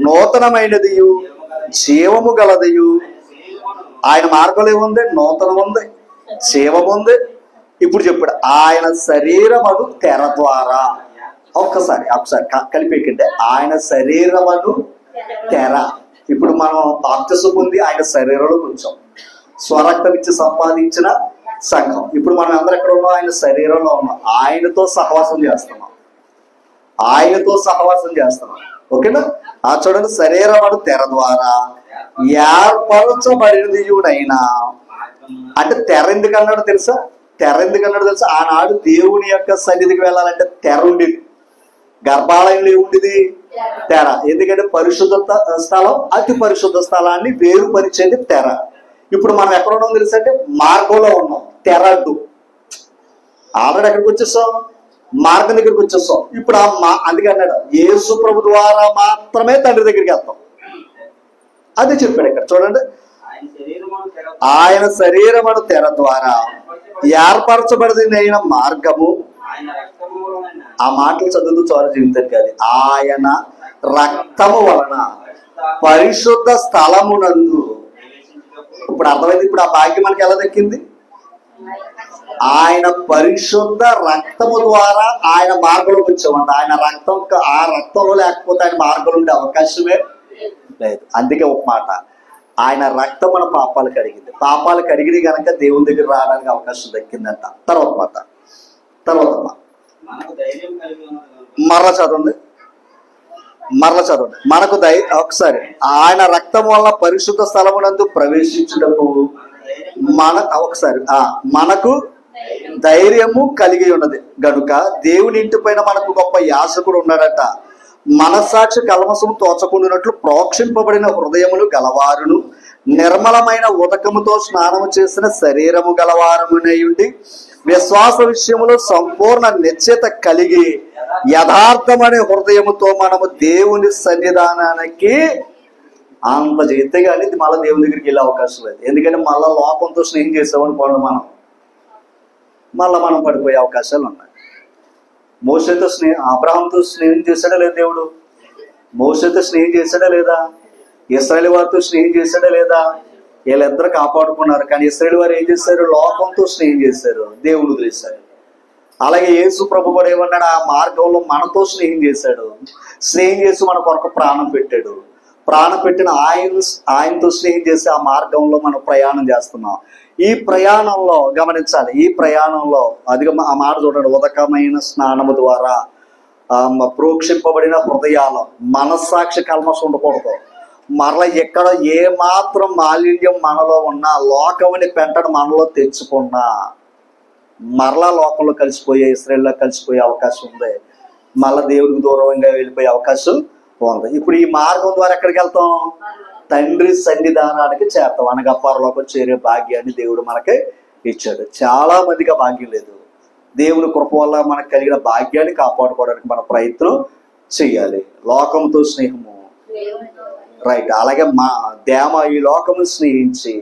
నూతనమైనదియు జీవము గలదియు. ఆయన మార్గంలో ఏముంది? నూతనం ఉంది, జీవం ఉంది. ఇప్పుడు చెప్పాడు, ఆయన శరీరమను తెర ద్వారా. ఒక్కసారి కలిపేకంటే, ఆయన శరీరమను తెర. ఇప్పుడు మనం బాప్తిసం పొంది ఆయన శరీరంలో కొంచెం స్వరక్తం ఇచ్చి సంపాదించిన సంఘం. ఇప్పుడు మనం అందరం ఎక్కడ ఉన్నాం? ఆయన శరీరంలో ఉన్నాం. ఆయనతో సహవాసం చేస్తున్నాం. ఓకేనా? చూడండి, శరీరమను తెర ద్వారా ఏర్పరచబడినదియునైనా. అంటే తెర ఎందుకు అన్నాడు తెలుసా? ఆనాడు దేవుని యొక్క సన్నిధికి వెళ్ళాలంటే తెర ఉండేది. గర్భాలయంలో ఏముండేది? తెర. ఎందుకంటే పరిశుద్ధ స్థలం, అతి పరిశుద్ధ స్థలాన్ని వేరుపరిచేది తెర. ఇప్పుడు మనం ఎక్కడ ఉన్నాం తెలుసా? అంటే మార్గంలో ఉన్నాం. తెర అడ్డు. ఆల్రెడీ ఎక్కడికి వచ్చేసాం? మార్గం దగ్గరికి వచ్చేసాం. ఇప్పుడు అందుకే అన్నాడు, యేసు ప్రభు ద్వారా మాత్రమే తండ్రి దగ్గరికి వెళ్తాం. అది చెప్పాడు ఇక్కడ. చూడండి, ఆయన శరీరమును తెర ద్వారా ఏర్పరచబడిన మార్గము. ఆ మాటలు చదువుతూ చోర జీవితం కాదు. ఆయన రక్తము వలన పరిశుద్ధ స్థలమునందు. ఇప్పుడు అర్థమైంది. ఇప్పుడు ఆ భాగ్యం మనకి ఎలా దక్కింది? ఆయన పరిశుద్ధ రక్తము ద్వారా ఆయన మార్గంలోకి వచ్చామంట. ఆ రక్తంలో లేకపోతే ఆయన మార్గంలో ఉండే అవకాశమే లేదు. అందుకే ఒక మాట, ఆయన రక్తం మన పాపాలు కడిగింది. పాపాలు కడిగిన కనుక దేవుని దగ్గర రావడానికి అవకాశం దక్కిందంట. తర్వాత మరలా చదవండి. మనకు ఒకసారి ఆయన రక్తం వల్ల పరిశుద్ధ స్థలమునందు ప్రవేశించుటకు మనకు ధైర్యము కలిగి ఉన్నది గనుక దేవుని ఇంటి పైన మనకు గొప్ప యాజకుడు ఉన్నాడట. మనస్సాక్షి కల్మసము తోచకుండానట్లు ప్రోక్షింపబడిన హృదయములు గలవారును, నిర్మలమైన ఉదకముతో స్నానము చేసిన శరీరము గలవారమునయుండి, విశ్వాస విషయములో సంపూర్ణ నిశ్చయత కలిగి యథార్థమనే హృదయముతో మనము దేవుని సన్నిధానానికి అంత చేస్తే కానీ మళ్ళీ దేవుని దగ్గరికి వెళ్ళే అవకాశం లేదు. ఎందుకంటే మళ్ళీ లోకంతో స్నేహం చేసామని పోవడం మనం పడిపోయే అవకాశాలు ఉన్నాయి. మోషేతో అబ్రహాంతో స్నేహం చేశాడా లేదా దేవుడు? మోషేతో స్నేహం చేశాడా లేదా? ఇశ్రాయేలు వారితో స్నేహం చేశాడా లేదా? వీళ్ళిద్దరు కాపాడుకున్నారు. కానీ ఇశ్రాయేలు వారు ఏం చేశారు? లోకంతో స్నేహం చేశారు, దేవుడు వదిలేశారు. అలాగే యేసు ప్రభు కూడా ఏమన్నాడు? ఆ మార్గంలో మనతో స్నేహం చేశాడు. స్నేహం చేసి మన కొరకు ప్రాణం పెట్టాడు. ప్రాణం పెట్టిన ఆయనతో స్నేహం చేసి ఆ మార్గంలో మనం ప్రయాణం చేస్తున్నాం. ఈ ప్రయాణంలో గమనించాలి, ఈ ప్రయాణంలో అదిగా ఆ మాట చూడండి, ఉదకమైన స్నానము ద్వారా ప్రోక్షింపబడిన హృదయాలు, మనస్సాక్షి కల్మషం ఉండకూడదు. మరలా ఎక్కడ ఏ మాత్రం మాలిన్యం మనలో ఉన్నా, లోకముని పెంటను మనలో తెచ్చుకున్నా మరలా లోకంలో కలిసిపోయే, ఇశ్రాయేల్లో కలిసిపోయే అవకాశం ఉంది. మళ్ళా దేవుడికి దూరంగా వెళ్ళిపోయే అవకాశం బాగుంది. ఇప్పుడు ఈ మార్గం ద్వారా ఎక్కడికి వెళ్తాం? తండ్రి సన్నిధానానికి చేరతాం. అనగా పరలోకం చేరే భాగ్యాన్ని దేవుడు మనకి ఇచ్చాడు. చాలా మందికి ఆ భాగ్యం లేదు. దేవుని కృప వల్ల మనకు కలిగిన భాగ్యాన్ని కాపాడుకోవడానికి మన ప్రయత్నం చేయాలి. లోకంతో స్నేహము, రైట్. అలాగే దేమ ఈ లోకము స్నేహించి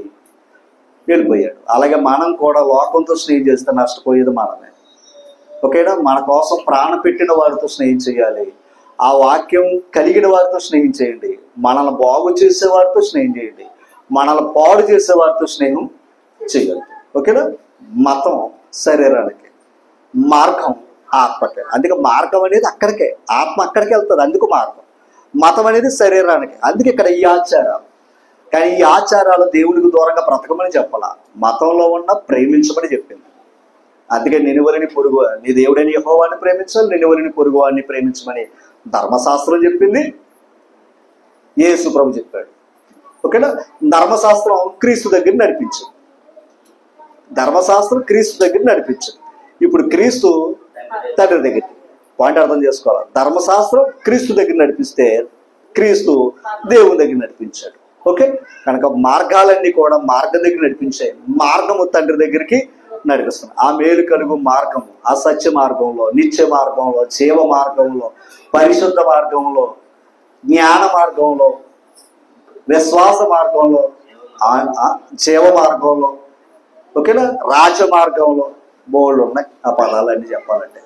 వెళ్ళిపోయాడు. అలాగే మనం కూడా లోకంతో స్నేహం చేస్తే నష్టపోయేది మనమే. ఓకేనా? మన కోసం ప్రాణం పెట్టిన వారితో స్నేహం చేయాలి. ఆ వాక్యం కలిగిన వారితో స్నేహం చేయండి. మనల్ని బాగు చేసే వారితో స్నేహం చేయండి. మనల్ని పాడు చేసే వారితో స్నేహం చేయాలి. ఓకేనా? మతం శరీరానికి, మార్గం ఆత్మకే. అందుకే మార్గం అనేది అక్కడికే, ఆత్మ అక్కడికి వెళ్తుంది. అందుకు మార్గం. మతం అనేది శరీరానికి. అందుకే ఇక్కడ ఈ ఆచారాలు. కానీ ఈ ఆచారాలు దేవునికి దూరంగా బ్రతకమని చెప్పాల. మతంలో ఉన్న ప్రేమించమని చెప్పింది. అందుకే నినువలిని పొరుగు, నీ దేవుడైన యెహోవాని ప్రేమించాలి, నినువలిని పొరుగువాన్ని ప్రేమించమని ధర్మశాస్త్రం చెప్పింది, యేసు ప్రభు చెప్పాడు. ఓకేనా? ధర్మశాస్త్రం క్రీస్తు దగ్గర నడిపించింది. ధర్మశాస్త్రం క్రీస్తు దగ్గర నడిపించింది. ఇప్పుడు క్రీస్తు తండ్రి దగ్గర. పాయింట్ అర్థం చేసుకోవాలి. ధర్మశాస్త్రం క్రీస్తు దగ్గర నడిపిస్తే క్రీస్తు దేవుని దగ్గర నడిపించాడు. ఓకే? కనుక మార్గాలన్నీ కూడా మార్గం దగ్గర నడిపించాయి. మార్గము తండ్రి దగ్గరికి నడిపిస్తుంది. ఆ మేలు కలుగు మార్గము, ఆ సత్య మార్గంలో, నిత్య మార్గంలో, జీవ మార్గంలో, పరిశుద్ధ మార్గంలో, జ్ఞాన మార్గంలో, విశ్వాస మార్గంలో, జీవ మార్గంలో, ఓకేనా, రాజ మార్గంలో బోళ్ళు ఉన్నాయి. ఆ పదాలన్నీ చెప్పాలంటే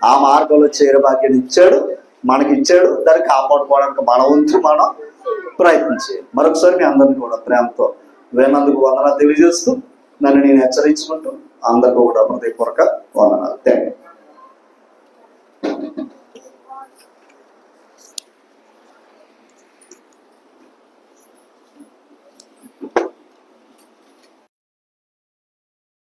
ఆ మార్గంలో చేరే భాగ్యాన్ని ఇచ్చాడు, మనకి ఇచ్చాడు. దాన్ని కాపాడుకోవడానికి మన వంతు మనం ప్రయత్నం చేయాలి. మరొకసారి మీ అందరినీ కూడా ప్రేమతో విన్నందుకు వందనాలు తెలియజేస్తూ, నన్ను నేను హెచ్చరించుకుంటూ అందరికీ కూడా హృదయపూర్వక వందనాలు. Thank you.